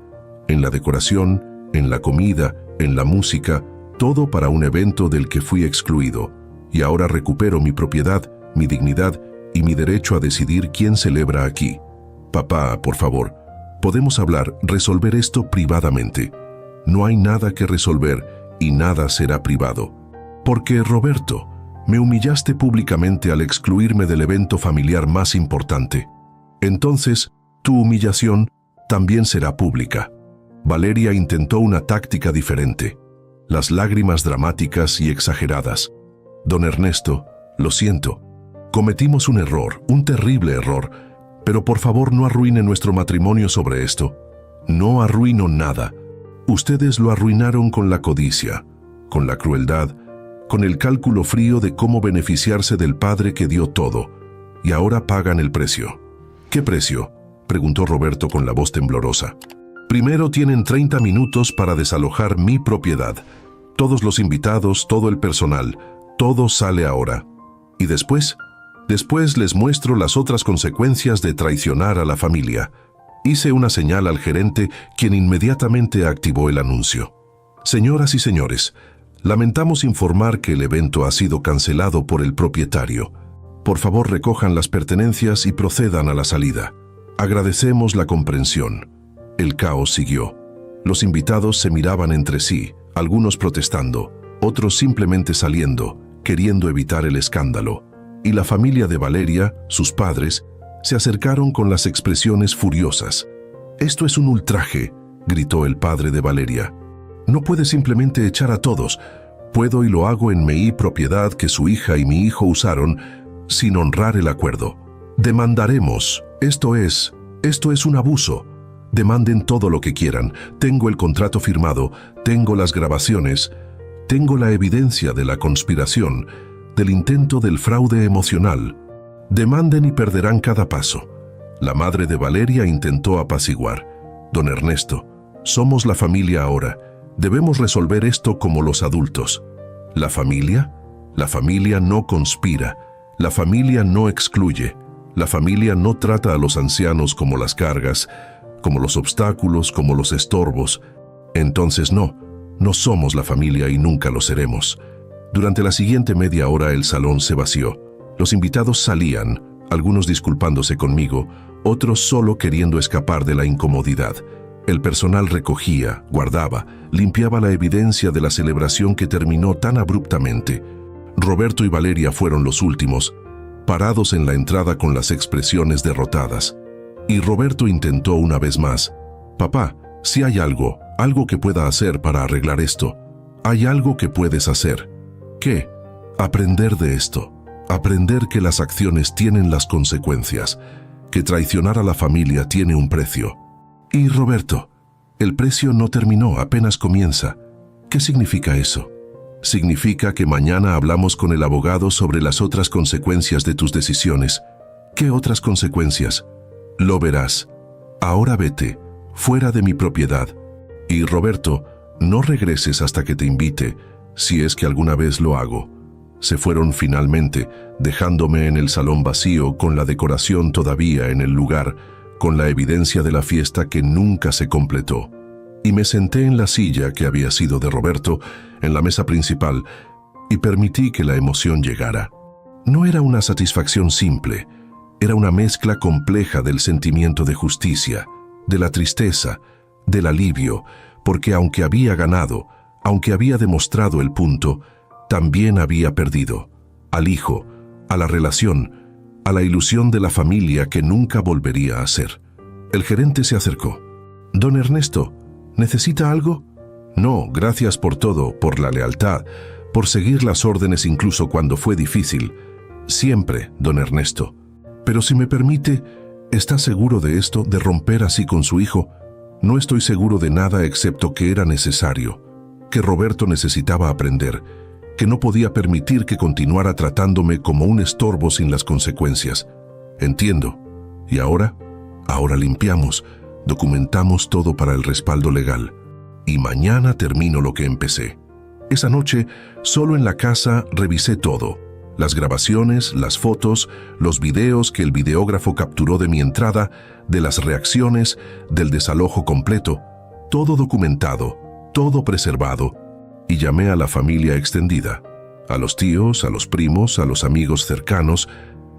en la decoración, en la comida, en la música, todo para un evento del que fui excluido, y ahora recupero mi propiedad, mi dignidad y mi derecho a decidir quién celebra aquí. Papá, por favor, podemos hablar, resolver esto privadamente. No hay nada que resolver y nada será privado. Porque, Roberto, me humillaste públicamente al excluirme del evento familiar más importante. Entonces, tu humillación también será pública. Valeria intentó una táctica diferente. Las lágrimas dramáticas y exageradas. Don Ernesto, lo siento. Cometimos un error, un terrible error, pero por favor no arruine nuestro matrimonio sobre esto. No arruino nada. Ustedes lo arruinaron con la codicia, con la crueldad, con el cálculo frío de cómo beneficiarse del padre que dio todo, y ahora pagan el precio. ¿Qué precio?, preguntó Roberto con la voz temblorosa. Primero tienen 30 minutos para desalojar mi propiedad. Todos los invitados, todo el personal, todo sale ahora. Y después les muestro las otras consecuencias de traicionar a la familia. Hice una señal al gerente, quien inmediatamente activó el anuncio. Señoras y señores, lamentamos informar que el evento ha sido cancelado por el propietario. Por favor, recojan las pertenencias y procedan a la salida. Agradecemos la comprensión. El caos siguió. Los invitados se miraban entre sí, algunos protestando, otros simplemente saliendo, queriendo evitar el escándalo. Y la familia de Valeria, sus padres, se acercaron con las expresiones furiosas. «Esto es un ultraje», gritó el padre de Valeria. «No puede simplemente echar a todos. Puedo y lo hago en mi propiedad que su hija y mi hijo usaron sin honrar el acuerdo. Demandaremos. Esto es un abuso. Demanden todo lo que quieran. Tengo el contrato firmado, tengo las grabaciones, tengo la evidencia de la conspiración, del intento del fraude emocional. Demanden y perderán cada paso». La madre de Valeria intentó apaciguar. «Don Ernesto, somos la familia ahora. Debemos resolver esto como los adultos». ¿La familia? La familia no conspira. La familia no excluye. La familia no trata a los ancianos como las cargas, como los obstáculos, como los estorbos. Entonces no somos la familia y nunca lo seremos. Durante la siguiente media hora el salón se vació. Los invitados salían, algunos disculpándose conmigo, otros solo queriendo escapar de la incomodidad. El personal recogía, guardaba, limpiaba la evidencia de la celebración que terminó tan abruptamente. Roberto y Valeria fueron los últimos, parados en la entrada con las expresiones derrotadas. Y Roberto intentó una vez más. «Papá, si hay algo que pueda hacer para arreglar esto. Hay algo que puedes hacer». «¿Qué?». «Aprender de esto. Aprender que las acciones tienen las consecuencias, que traicionar a la familia tiene un precio». «Y Roberto, el precio no terminó, apenas comienza. ¿Qué significa eso?». «Significa que mañana hablamos con el abogado sobre las otras consecuencias de tus decisiones». «¿Qué otras consecuencias?». «Lo verás. Ahora vete, fuera de mi propiedad. Y Roberto, no regreses hasta que te invite, si es que alguna vez lo hago». Se fueron finalmente, dejándome en el salón vacío con la decoración todavía en el lugar, con la evidencia de la fiesta que nunca se completó. Y me senté en la silla que había sido de Roberto, en la mesa principal, y permití que la emoción llegara. No era una satisfacción simple, era una mezcla compleja del sentimiento de justicia, de la tristeza, del alivio, porque aunque había ganado, aunque había demostrado el punto, también había perdido. Al hijo, a la relación, a la ilusión de la familia que nunca volvería a ser. El gerente se acercó. «Don Ernesto, ¿necesita algo?». «No, gracias por todo, por la lealtad, por seguir las órdenes incluso cuando fue difícil. Siempre, don Ernesto. Pero si me permite, ¿está seguro de esto, de romper así con su hijo?». «No estoy seguro de nada excepto que era necesario, que Roberto necesitaba aprender, que no podía permitir que continuara tratándome como un estorbo sin las consecuencias». «Entiendo. ¿Y ahora?». «Ahora limpiamos, documentamos todo para el respaldo legal. Y mañana termino lo que empecé». Esa noche, solo en la casa revisé todo. Las grabaciones, las fotos, los videos que el videógrafo capturó de mi entrada, de las reacciones, del desalojo completo. Todo documentado, todo preservado. Y llamé a la familia extendida, a los tíos, a los primos, a los amigos cercanos,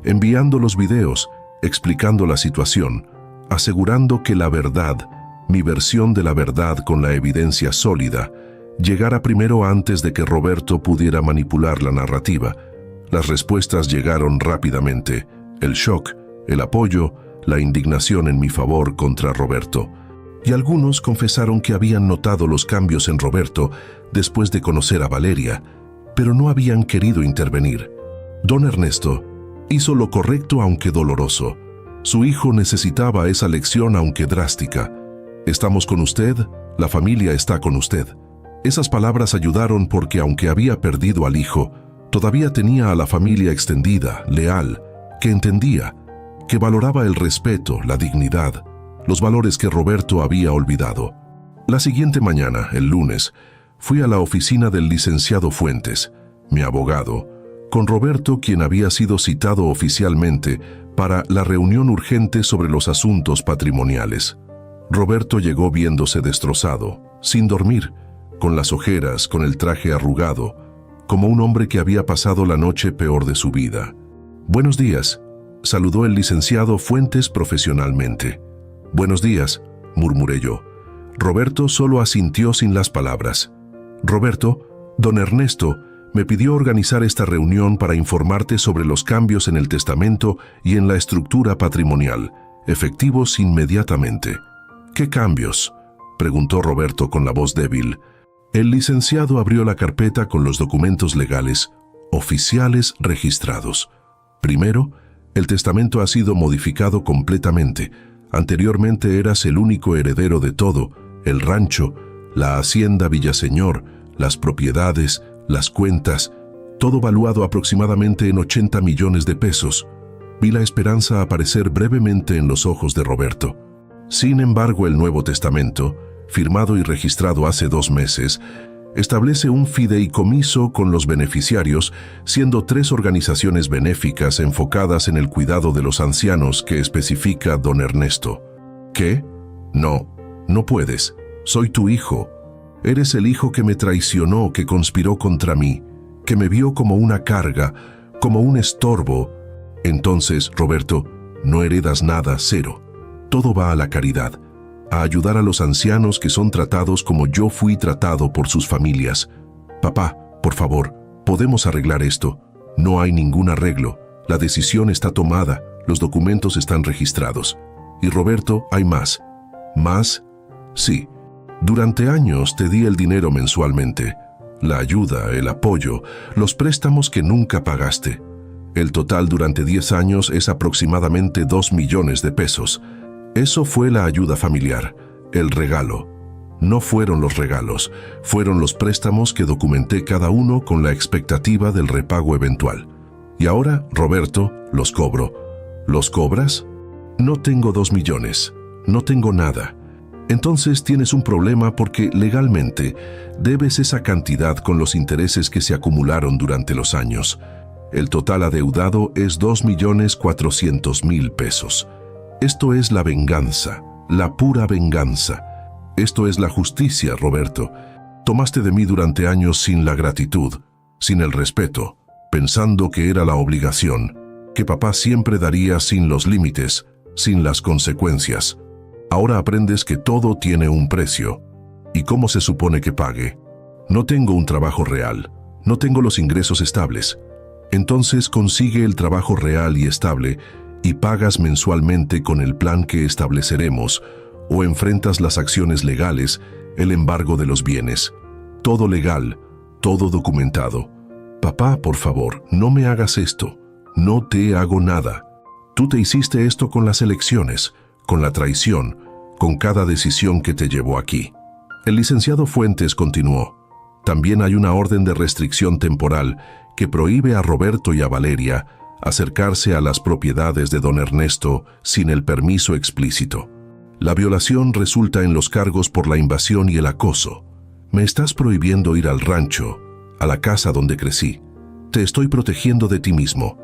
enviando los videos, explicando la situación, asegurando que la verdad, mi versión de la verdad con la evidencia sólida, llegara primero antes de que Roberto pudiera manipular la narrativa. Las respuestas llegaron rápidamente: el shock, el apoyo, la indignación en mi favor contra Roberto. Y algunos confesaron que habían notado los cambios en Roberto después de conocer a Valeria, pero no habían querido intervenir. Don Ernesto hizo lo correcto aunque doloroso. Su hijo necesitaba esa lección aunque drástica. Estamos con usted, la familia está con usted. Esas palabras ayudaron porque aunque había perdido al hijo, todavía tenía a la familia extendida, leal, que entendía, que valoraba el respeto, la dignidad, los valores que Roberto había olvidado. La siguiente mañana, el lunes, fui a la oficina del licenciado Fuentes, mi abogado, con Roberto, quien había sido citado oficialmente para la reunión urgente sobre los asuntos patrimoniales. Roberto llegó viéndose destrozado, sin dormir, con las ojeras, con el traje arrugado, como un hombre que había pasado la noche peor de su vida. «Buenos días», saludó el licenciado Fuentes profesionalmente. «Buenos días», murmuré yo. Roberto solo asintió sin las palabras. «Roberto, don Ernesto me pidió organizar esta reunión para informarte sobre los cambios en el testamento y en la estructura patrimonial, efectivos inmediatamente». «¿Qué cambios?», preguntó Roberto con la voz débil. El licenciado abrió la carpeta con los documentos legales, oficiales registrados. Primero, el testamento ha sido modificado completamente. Anteriormente eras el único heredero de todo: el rancho, la hacienda Villaseñor, las propiedades, las cuentas, todo valuado aproximadamente en 80 millones de pesos. Vi la esperanza aparecer brevemente en los ojos de Roberto. Sin embargo, el Nuevo Testamento, firmado y registrado hace 2 meses, establece un fideicomiso con los beneficiarios, siendo 3 organizaciones benéficas enfocadas en el cuidado de los ancianos que especifica don Ernesto. ¿Qué? No, no puedes. Soy tu hijo. Eres el hijo que me traicionó, que conspiró contra mí, que me vio como una carga, como un estorbo. Entonces, Roberto, no heredas nada, cero. Todo va a la caridad, a ayudar a los ancianos que son tratados como yo fui tratado por sus familias. Papá, por favor, podemos arreglar esto. No hay ningún arreglo. La decisión está tomada, los documentos están registrados. Y Roberto, hay más. ¿Más? Sí. Durante años te di el dinero mensualmente, la ayuda, el apoyo, los préstamos que nunca pagaste. El total durante 10 años es aproximadamente 2 millones de pesos. Eso fue la ayuda familiar, el regalo. No fueron los regalos, fueron los préstamos que documenté cada uno con la expectativa del repago eventual. Y ahora, Roberto, los cobro. ¿Los cobras? No tengo 2 millones, no tengo nada. Entonces tienes un problema porque legalmente debes esa cantidad con los intereses que se acumularon durante los años. El total adeudado es 2.400.000 pesos. Esto es la venganza, la pura venganza. Esto es la justicia, Roberto. Tomaste de mí durante años sin la gratitud, sin el respeto, pensando que era la obligación, que papá siempre daría sin los límites, sin las consecuencias. Ahora aprendes que todo tiene un precio. ¿Y cómo se supone que pague? No tengo un trabajo real, no tengo los ingresos estables. Entonces consigue el trabajo real y estable y pagas mensualmente con el plan que estableceremos, o enfrentas las acciones legales, el embargo de los bienes. Todo legal, todo documentado. Papá, por favor, no me hagas esto. No te hago nada. Tú te hiciste esto con las elecciones, con la traición, con cada decisión que te llevó aquí. El licenciado Fuentes continuó. También hay una orden de restricción temporal que prohíbe a Roberto y a Valeria acercarse a las propiedades de don Ernesto sin el permiso explícito. La violación resulta en los cargos por la invasión y el acoso. Me estás prohibiendo ir al rancho, a la casa donde crecí. Te estoy protegiendo de ti mismo.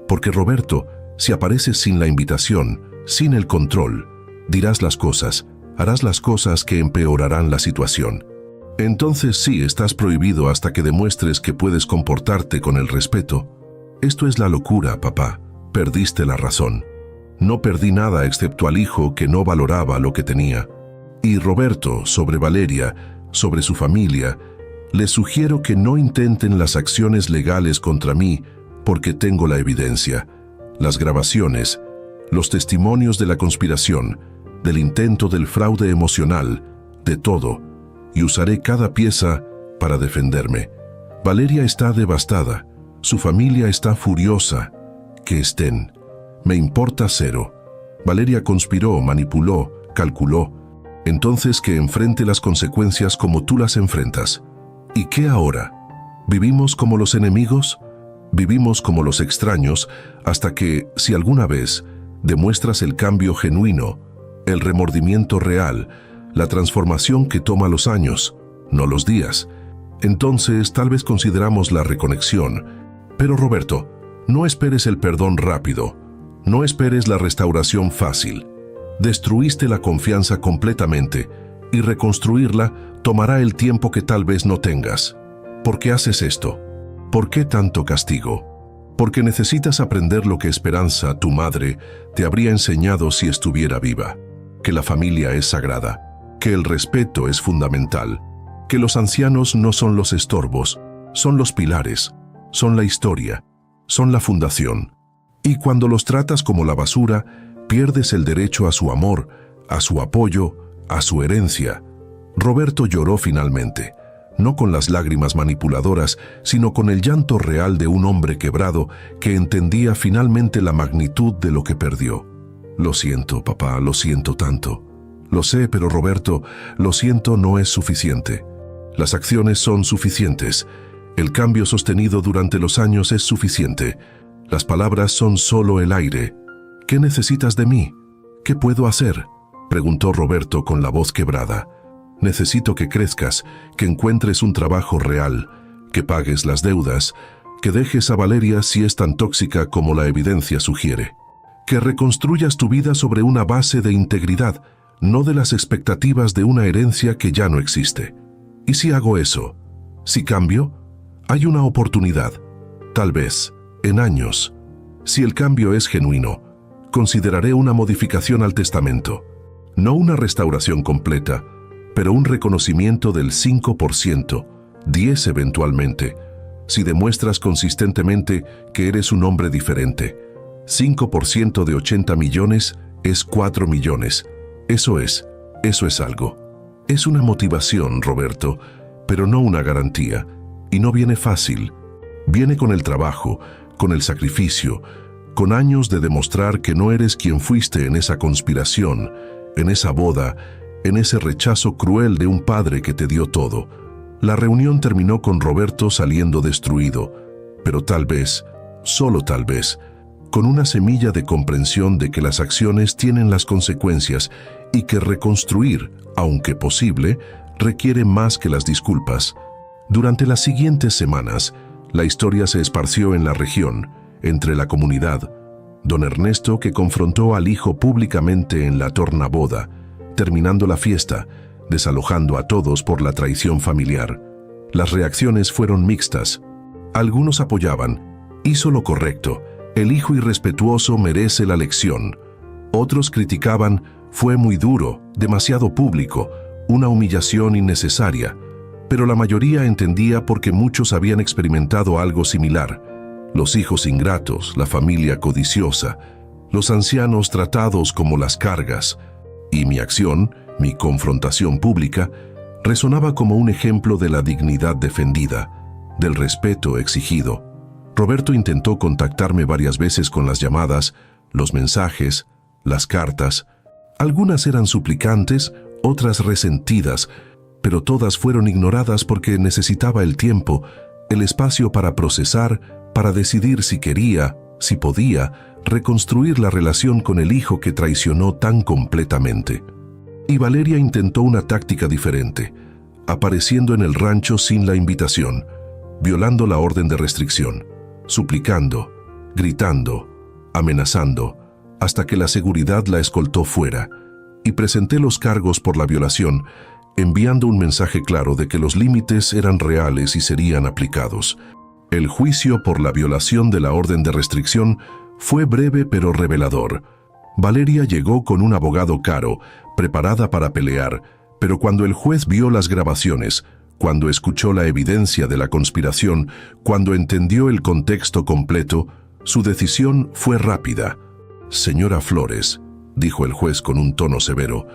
Porque Roberto, si apareces sin la invitación, sin el control, dirás las cosas, harás las cosas que empeorarán la situación. Entonces sí, estás prohibido hasta que demuestres que puedes comportarte con el respeto. Esto es la locura, papá. Perdiste la razón. No perdí nada excepto al hijo que no valoraba lo que tenía. Y Roberto, sobre Valeria, sobre su familia, les sugiero que no intenten las acciones legales contra mí porque tengo la evidencia, las grabaciones, los testimonios de la conspiración, del intento del fraude emocional, de todo, y usaré cada pieza para defenderme. Valeria está devastada, su familia está furiosa. Que estén. Me importa cero. Valeria conspiró, manipuló, calculó. Entonces que enfrente las consecuencias como tú las enfrentas. ¿Y qué ahora? ¿Vivimos como los enemigos? Vivimos como los extraños hasta que, si alguna vez demuestras el cambio genuino, el remordimiento real, la transformación que toma los años, no los días, entonces tal vez consideramos la reconexión. Pero Roberto, no esperes el perdón rápido, no esperes la restauración fácil. Destruiste la confianza completamente y reconstruirla tomará el tiempo que tal vez no tengas. ¿Por qué haces esto? ¿Por qué tanto castigo? Porque necesitas aprender lo que Esperanza, tu madre, te habría enseñado si estuviera viva. Que la familia es sagrada, que el respeto es fundamental, que los ancianos no son los estorbos, son los pilares, son la historia, son la fundación. Y cuando los tratas como la basura, pierdes el derecho a su amor, a su apoyo, a su herencia. Roberto lloró finalmente, no con las lágrimas manipuladoras, sino con el llanto real de un hombre quebrado que entendía finalmente la magnitud de lo que perdió. Lo siento, papá, lo siento tanto. Lo sé, pero Roberto, lo siento no es suficiente. Las acciones son suficientes. El cambio sostenido durante los años es suficiente. Las palabras son solo el aire. ¿Qué necesitas de mí? ¿Qué puedo hacer?, preguntó Roberto con la voz quebrada. Necesito que crezcas, que encuentres un trabajo real, que pagues las deudas, que dejes a Valeria si es tan tóxica como la evidencia sugiere, que reconstruyas tu vida sobre una base de integridad, no de las expectativas de una herencia que ya no existe. ¿Y si hago eso? ¿Si cambio? Hay una oportunidad, tal vez, en años. Si el cambio es genuino, consideraré una modificación al testamento. No una restauración completa, pero un reconocimiento del 5%, 10% eventualmente, si demuestras consistentemente que eres un hombre diferente. 5% de 80 millones es 4 millones. Eso es algo. Es una motivación, Roberto, pero no una garantía. Y no viene fácil. Viene con el trabajo, con el sacrificio, con años de demostrar que no eres quien fuiste en esa conspiración, en esa boda, en ese rechazo cruel de un padre que te dio todo. La reunión terminó con Roberto saliendo destruido, pero tal vez, solo tal vez, con una semilla de comprensión de que las acciones tienen las consecuencias y que reconstruir, aunque posible, requiere más que las disculpas. Durante las siguientes semanas, la historia se esparció en la región, entre la comunidad. Don Ernesto, que confrontó al hijo públicamente en la tornaboda, terminando la fiesta, desalojando a todos por la traición familiar. Las reacciones fueron mixtas. Algunos apoyaban, hizo lo correcto, el hijo irrespetuoso merece la lección. Otros criticaban, fue muy duro, demasiado público, una humillación innecesaria. Pero la mayoría entendía porque muchos habían experimentado algo similar. Los hijos ingratos, la familia codiciosa, los ancianos tratados como las cargas. Y mi acción, mi confrontación pública, resonaba como un ejemplo de la dignidad defendida, del respeto exigido. Roberto intentó contactarme varias veces con las llamadas, los mensajes, las cartas. Algunas eran suplicantes, otras resentidas, pero todas fueron ignoradas porque necesitaba el tiempo, el espacio para procesar, para decidir si quería, si podía, reconstruir la relación con el hijo que traicionó tan completamente. Y Valeria intentó una táctica diferente, apareciendo en el rancho sin la invitación. violando la orden de restricción, suplicando, gritando, amenazando, hasta que la seguridad la escoltó fuera, y presenté los cargos por la violación, enviando un mensaje claro de que los límites eran reales y serían aplicados. El juicio por la violación de la orden de restricción fue breve pero revelador. Valeria llegó con un abogado caro, preparada para pelear, pero cuando el juez vio las grabaciones, cuando escuchó la evidencia de la conspiración, cuando entendió el contexto completo, su decisión fue rápida. «Señora Flores», dijo el juez con un tono severo,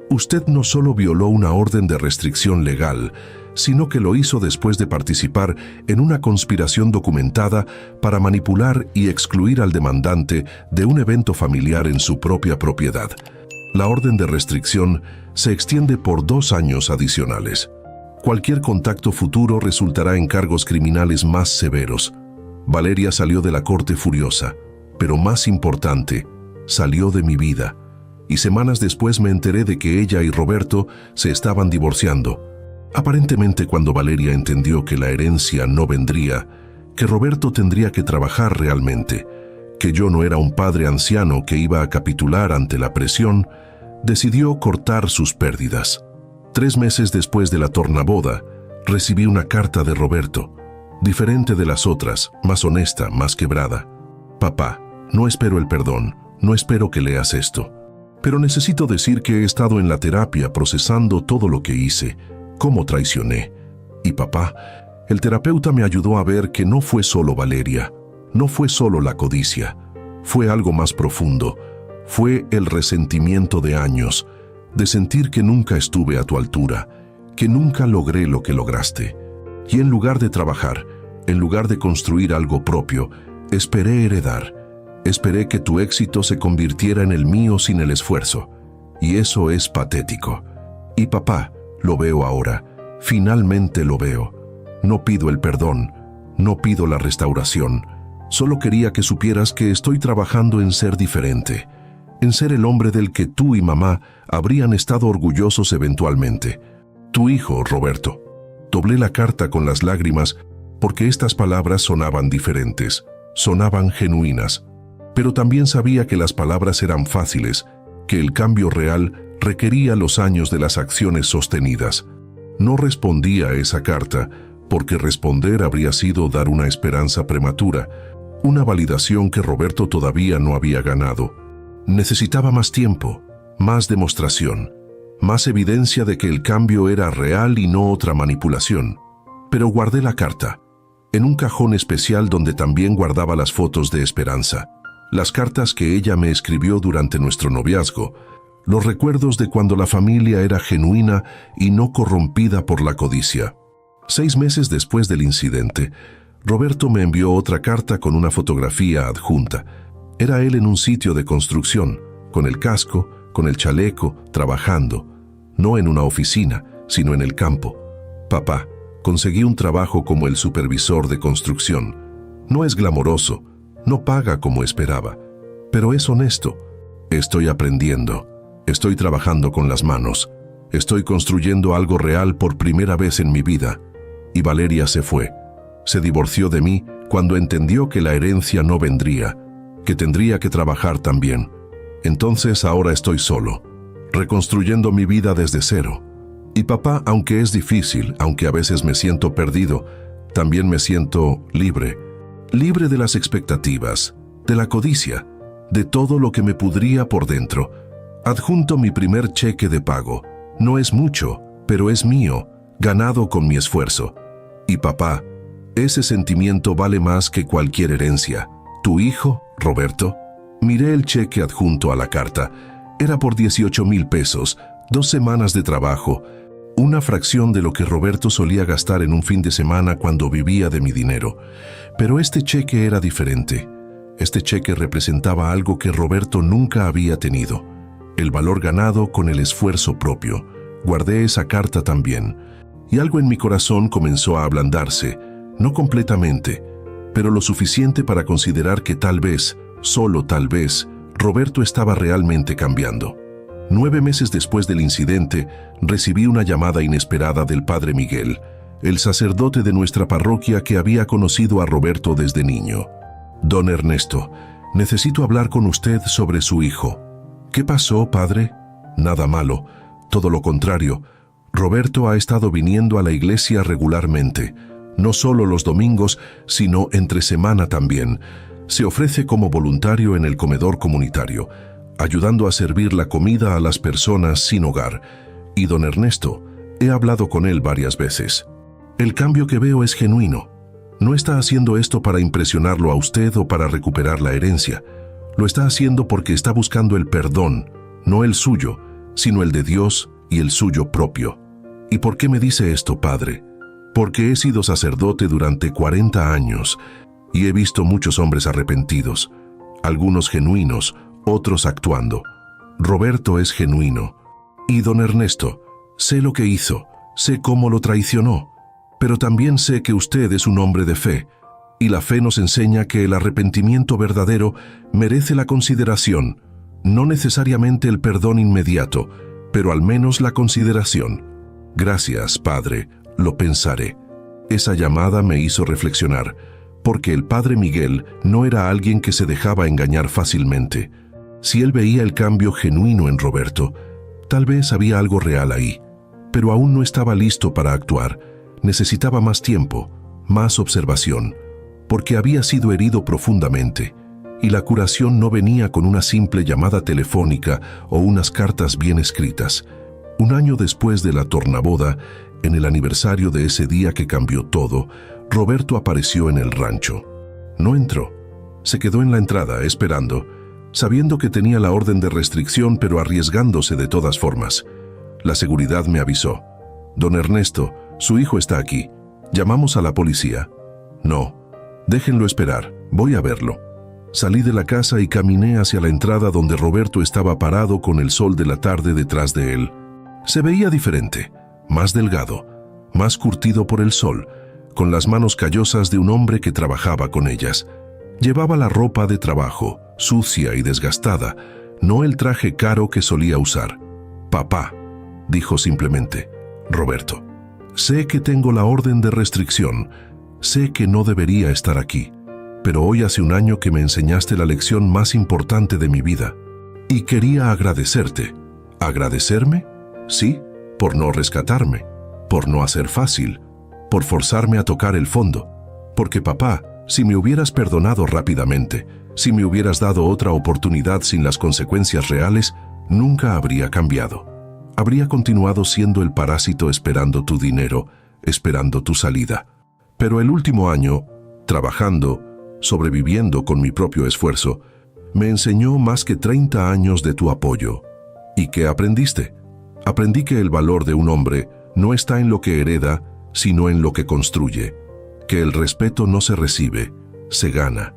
«usted no solo violó una orden de restricción legal, sino que lo hizo después de participar en una conspiración documentada para manipular y excluir al demandante de un evento familiar en su propia propiedad. La orden de restricción se extiende por 2 años adicionales. Cualquier contacto futuro resultará en cargos criminales más severos». Valeria salió de la corte furiosa, pero más importante, salió de mi vida. Y semanas después me enteré de que ella y Roberto se estaban divorciando. Aparentemente, cuando Valeria entendió que la herencia no vendría, que Roberto tendría que trabajar realmente, que yo no era un padre anciano que iba a capitular ante la presión, decidió cortar sus pérdidas. 3 meses después de la tornaboda, recibí una carta de Roberto, diferente de las otras, más honesta, más quebrada. «Papá, no espero el perdón, no espero que leas esto, pero necesito decir que he estado en la terapia procesando todo lo que hice, cómo traicioné. Y papá, el terapeuta me ayudó a ver que no fue solo Valeria, no fue solo la codicia, fue algo más profundo, fue el resentimiento de años, de sentir que nunca estuve a tu altura, que nunca logré lo que lograste. Y en lugar de trabajar, en lugar de construir algo propio, esperé heredar. Esperé que tu éxito se convirtiera en el mío sin el esfuerzo. Y eso es patético. Y papá, lo veo ahora. Finalmente lo veo. No pido el perdón. No pido la restauración. Solo quería que supieras que estoy trabajando en ser diferente. En ser el hombre del que tú y mamá habrían estado orgullosos eventualmente. Tu hijo, Roberto». Doblé la carta con las lágrimas porque estas palabras sonaban diferentes, sonaban genuinas. Pero también sabía que las palabras eran fáciles, que el cambio real requería los años de las acciones sostenidas. No respondí a esa carta porque responder habría sido dar una esperanza prematura, una validación que Roberto todavía no había ganado. Necesitaba más tiempo, más demostración, más evidencia de que el cambio era real y no otra manipulación. Pero guardé la carta, en un cajón especial donde también guardaba las fotos de Esperanza, las cartas que ella me escribió durante nuestro noviazgo, los recuerdos de cuando la familia era genuina y no corrompida por la codicia. 6 meses después del incidente, Roberto me envió otra carta con una fotografía adjunta. Era él en un sitio de construcción, con el casco, con el chaleco, trabajando. No en una oficina, sino en el campo. «Papá, conseguí un trabajo como el supervisor de construcción. No es glamoroso, no paga como esperaba, pero es honesto. Estoy aprendiendo, estoy trabajando con las manos, estoy construyendo algo real por primera vez en mi vida». Y Valeria se fue. Se divorció de mí cuando entendió que la herencia no vendría, que tendría que trabajar también. Entonces ahora estoy solo, reconstruyendo mi vida desde cero. Y papá, aunque es difícil, aunque a veces me siento perdido, también me siento libre. Libre de las expectativas, de la codicia, de todo lo que me pudría por dentro. Adjunto mi primer cheque de pago. No es mucho, pero es mío, ganado con mi esfuerzo. Y papá, ese sentimiento vale más que cualquier herencia. ¿Tu hijo, Roberto? Miré el cheque adjunto a la carta. Era por 18,000 pesos, 2 semanas de trabajo, una fracción de lo que Roberto solía gastar en un fin de semana cuando vivía de mi dinero. Pero este cheque era diferente. Este cheque representaba algo que Roberto nunca había tenido, el valor ganado con el esfuerzo propio. Guardé esa carta también, y algo en mi corazón comenzó a ablandarse, no completamente, pero lo suficiente para considerar que tal vez, solo tal vez, Roberto estaba realmente cambiando. 9 meses después del incidente, recibí una llamada inesperada del padre Miguel. el sacerdote de nuestra parroquia que había conocido a Roberto desde niño. «Don Ernesto, necesito hablar con usted sobre su hijo». «¿Qué pasó, padre?» «Nada malo, todo lo contrario. Roberto ha estado viniendo a la iglesia regularmente, no solo los domingos, sino entre semana también. Se ofrece como voluntario en el comedor comunitario, ayudando a servir la comida a las personas sin hogar. Y don Ernesto, he hablado con él varias veces. El cambio que veo es genuino. No está haciendo esto para impresionarlo a usted o para recuperar la herencia. Lo está haciendo porque está buscando el perdón, no el suyo, sino el de Dios y el suyo propio. ¿Y por qué me dice esto, padre? Porque he sido sacerdote durante 40 años y he visto muchos hombres arrepentidos, algunos genuinos, otros actuando. Roberto es genuino. Y don Ernesto, sé lo que hizo, sé cómo lo traicionó, pero también sé que usted es un hombre de fe, y la fe nos enseña que el arrepentimiento verdadero merece la consideración, no necesariamente el perdón inmediato, pero al menos la consideración. Gracias, padre, lo pensaré. Esa llamada me hizo reflexionar, porque el padre Miguel no era alguien que se dejaba engañar fácilmente. Si él veía el cambio genuino en Roberto, tal vez había algo real ahí, pero aún no estaba listo para actuar. Necesitaba más tiempo, más observación, porque había sido herido profundamente, y la curación no venía con una simple llamada telefónica o unas cartas bien escritas. Un año después de la tornaboda, en el aniversario de ese día que cambió todo, Roberto apareció en el rancho. No entró. Se quedó en la entrada, esperando, sabiendo que tenía la orden de restricción, pero arriesgándose de todas formas. La seguridad me avisó. «Don Ernesto, su hijo está aquí. ¿Llamamos a la policía?» «No. Déjenlo esperar. Voy a verlo». Salí de la casa y caminé hacia la entrada donde Roberto estaba parado con el sol de la tarde detrás de él. Se veía diferente, más delgado, más curtido por el sol, con las manos callosas de un hombre que trabajaba con ellas. Llevaba la ropa de trabajo, sucia y desgastada, no el traje caro que solía usar. «Papá», dijo simplemente. «Roberto, sé que tengo la orden de restricción, sé que no debería estar aquí, pero hoy hace un año que me enseñaste la lección más importante de mi vida, y quería agradecerte». «¿Agradecerme?» «Sí, por no rescatarme, por no hacer fácil, por forzarme a tocar el fondo. Porque papá, si me hubieras perdonado rápidamente, si me hubieras dado otra oportunidad sin las consecuencias reales, nunca habría cambiado. Habría continuado siendo el parásito esperando tu dinero, esperando tu salida. Pero el último año, trabajando, sobreviviendo con mi propio esfuerzo, me enseñó más que 30 años de tu apoyo. ¿Y qué aprendiste? Aprendí que el valor de un hombre no está en lo que hereda, sino en lo que construye. Que el respeto no se recibe, se gana.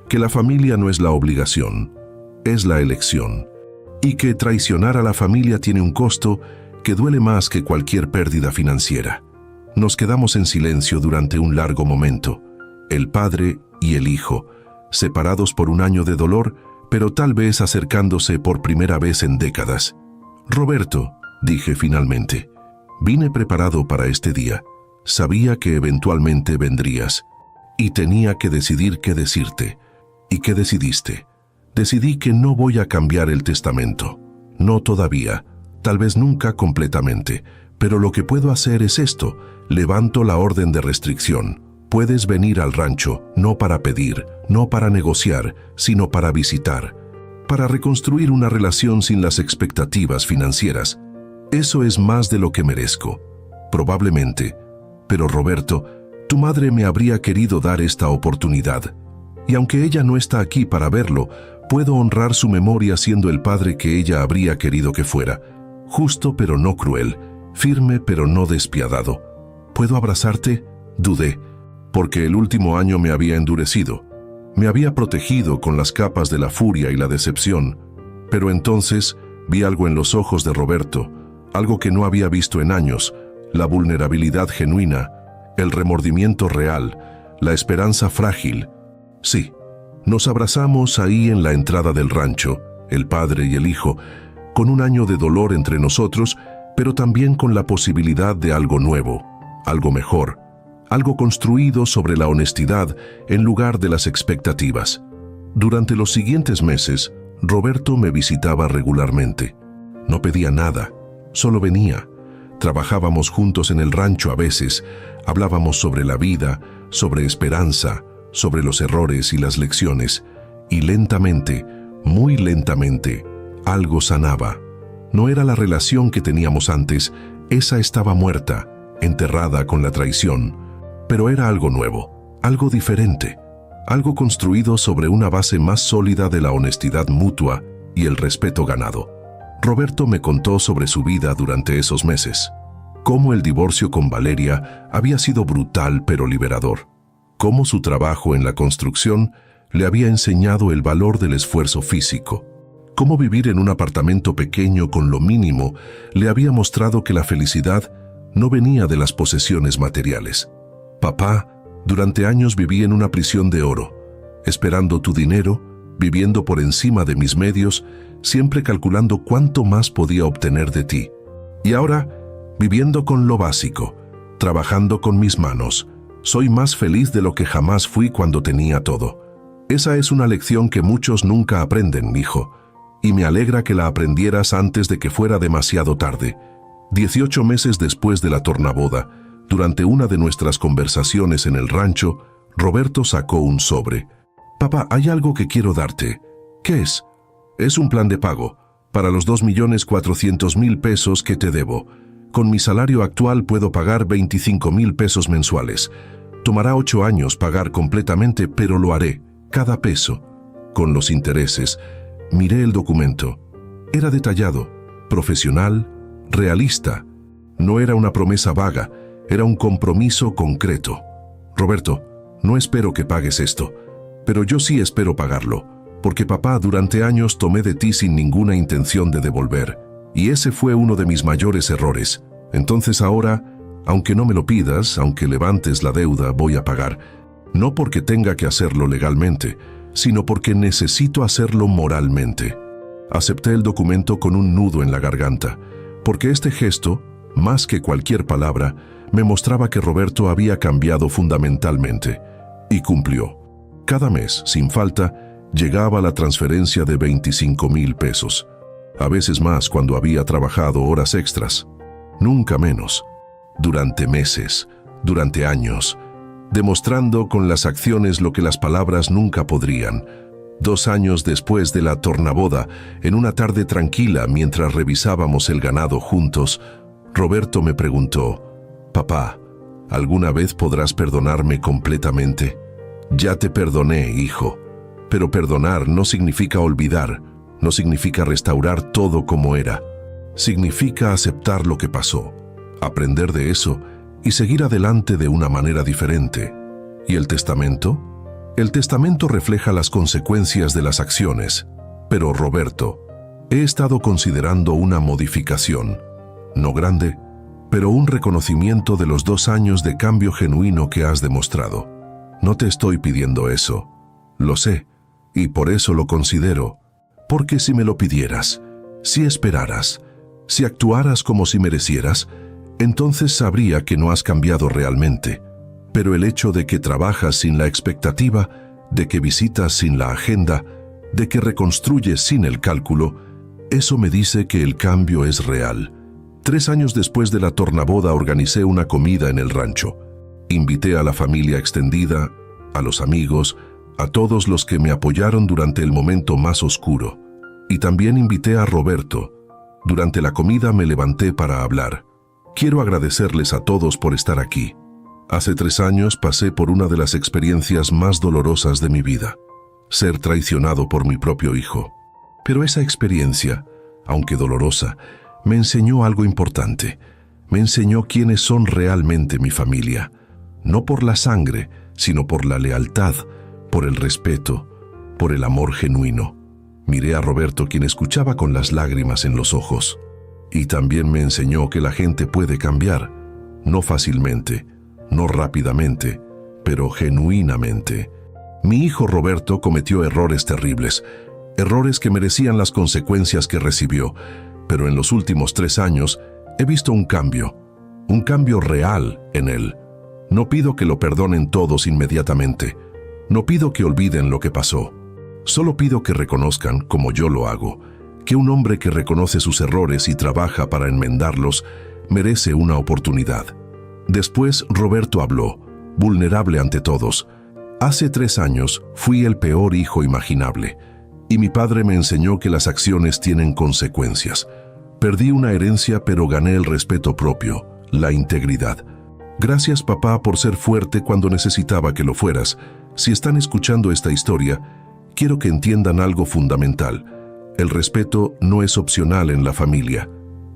Que la familia no es la obligación, es la elección. Y que traicionar a la familia tiene un costo que duele más que cualquier pérdida financiera. Nos quedamos en silencio durante un largo momento, el padre y el hijo, separados por un año de dolor, pero tal vez acercándose por primera vez en décadas. «Roberto», dije finalmente, «vine preparado para este día. Sabía que eventualmente vendrías. Y tenía que decidir qué decirte. ¿Y qué decidiste?» «Decidí que no voy a cambiar el testamento. No todavía, tal vez nunca completamente. Pero lo que puedo hacer es esto. Levanto la orden de restricción. Puedes venir al rancho, no para pedir, no para negociar, sino para visitar. Para reconstruir una relación sin las expectativas financieras. Eso es más de lo que merezco. Probablemente. Pero Roberto, tu madre me habría querido dar esta oportunidad. Y aunque ella no está aquí para verlo, puedo honrar su memoria siendo el padre que ella habría querido que fuera. Justo pero no cruel, firme pero no despiadado. ¿Puedo abrazarte?» Dudé, porque el último año me había endurecido. Me había protegido con las capas de la furia y la decepción. Pero entonces vi algo en los ojos de Roberto, algo que no había visto en años, la vulnerabilidad genuina, el remordimiento real, la esperanza frágil. Sí, nos abrazamos ahí en la entrada del rancho, el padre y el hijo, con un año de dolor entre nosotros, pero también con la posibilidad de algo nuevo, algo mejor, algo construido sobre la honestidad en lugar de las expectativas. Durante los siguientes meses, Roberto me visitaba regularmente. No pedía nada, solo venía. Trabajábamos juntos en el rancho a veces, hablábamos sobre la vida, sobre esperanza, sobre los errores y las lecciones, y lentamente, muy lentamente, algo sanaba. No era la relación que teníamos antes, esa estaba muerta, enterrada con la traición, pero era algo nuevo, algo diferente, algo construido sobre una base más sólida de la honestidad mutua y el respeto ganado. Roberto me contó sobre su vida durante esos meses, cómo el divorcio con Valeria había sido brutal pero liberador, cómo su trabajo en la construcción le había enseñado el valor del esfuerzo físico, cómo vivir en un apartamento pequeño con lo mínimo le había mostrado que la felicidad no venía de las posesiones materiales. Papá, durante años viví en una prisión de oro, esperando tu dinero, viviendo por encima de mis medios, siempre calculando cuánto más podía obtener de ti. Y ahora, viviendo con lo básico, trabajando con mis manos, soy más feliz de lo que jamás fui cuando tenía todo. Esa es una lección que muchos nunca aprenden, hijo, y me alegra que la aprendieras antes de que fuera demasiado tarde. 18 meses después de la tornaboda, durante una de nuestras conversaciones en el rancho, Roberto sacó un sobre. «Papá, hay algo que quiero darte». «¿Qué es?» «Es un plan de pago, para los 2.400.000 pesos que te debo. Con mi salario actual puedo pagar 25.000 pesos mensuales. Tomará 8 años pagar completamente, pero lo haré, cada peso, con los intereses». Miré el documento. Era detallado, profesional, realista. No era una promesa vaga, era un compromiso concreto. «Roberto, no espero que pagues esto, pero yo sí espero pagarlo, porque papá, durante años tomé de ti sin ninguna intención de devolver, y ese fue uno de mis mayores errores. Entonces ahora, aunque no me lo pidas, aunque levantes la deuda, voy a pagar, no porque tenga que hacerlo legalmente, sino porque necesito hacerlo moralmente». Acepté el documento con un nudo en la garganta, porque este gesto, más que cualquier palabra, me mostraba que Roberto había cambiado fundamentalmente, y cumplió. Cada mes, sin falta, llegaba la transferencia de 25.000 pesos. A veces más cuando había trabajado horas extras. Nunca menos. Durante meses, durante años, demostrando con las acciones lo que las palabras nunca podrían. 2 años después de la tornaboda, en una tarde tranquila mientras revisábamos el ganado juntos, Roberto me preguntó: «Papá, ¿alguna vez podrás perdonarme completamente?» «Ya te perdoné, hijo, pero perdonar no significa olvidar, no significa restaurar todo como era. Significa aceptar lo que pasó, aprender de eso y seguir adelante de una manera diferente». ¿Y el testamento? El testamento refleja las consecuencias de las acciones, pero Roberto, he estado considerando una modificación, no grande, pero un reconocimiento de los 2 años de cambio genuino que has demostrado. No te estoy pidiendo eso, lo sé, y por eso lo considero, porque si me lo pidieras, si esperaras, si actuaras como si merecieras, entonces sabría que no has cambiado realmente. Pero el hecho de que trabajas sin la expectativa, de que visitas sin la agenda, de que reconstruyes sin el cálculo, eso me dice que el cambio es real. 3 años después de la tornaboda organicé una comida en el rancho. Invité a la familia extendida, a los amigos, a todos los que me apoyaron durante el momento más oscuro. Y también invité a Roberto. Durante la comida me levanté para hablar. Quiero agradecerles a todos por estar aquí. Hace 3 años pasé por una de las experiencias más dolorosas de mi vida, ser traicionado por mi propio hijo. Pero esa experiencia, aunque dolorosa, me enseñó algo importante. Me enseñó quiénes son realmente mi familia, no por la sangre, sino por la lealtad, por el respeto, por el amor genuino. Miré a Roberto, quien escuchaba con las lágrimas en los ojos, y también me enseñó que la gente puede cambiar, no fácilmente, no rápidamente, pero genuinamente. Mi hijo Roberto cometió errores terribles, errores que merecían las consecuencias que recibió, pero en los últimos 3 años he visto un cambio. un cambio real en él. No pido que lo perdonen todos inmediatamente. No pido que olviden lo que pasó. Solo pido que reconozcan, como yo lo hago, que un hombre que reconoce sus errores y trabaja para enmendarlos merece una oportunidad. Después Roberto habló, vulnerable ante todos. Hace 3 años fui el peor hijo imaginable, y mi padre me enseñó que las acciones tienen consecuencias. Perdí una herencia, pero gané el respeto propio, la integridad. Gracias, papá, por ser fuerte cuando necesitaba que lo fueras. Si están escuchando esta historia, quiero que entiendan algo fundamental. El respeto no es opcional en la familia.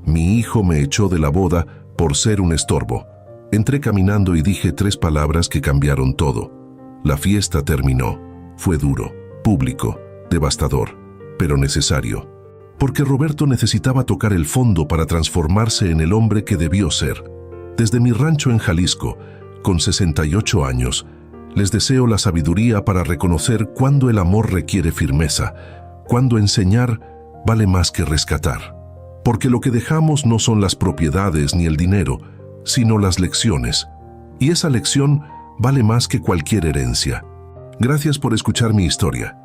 Mi hijo me echó de la boda por ser un estorbo. Entré caminando y dije 3 palabras que cambiaron todo. La fiesta terminó. Fue duro, público, devastador, pero necesario. Porque Roberto necesitaba tocar el fondo para transformarse en el hombre que debió ser. Desde mi rancho en Jalisco, con 68 años, les deseo la sabiduría para reconocer cuándo el amor requiere firmeza, cuándo enseñar vale más que rescatar. Porque lo que dejamos no son las propiedades ni el dinero, sino las lecciones. Y esa lección vale más que cualquier herencia. Gracias por escuchar mi historia.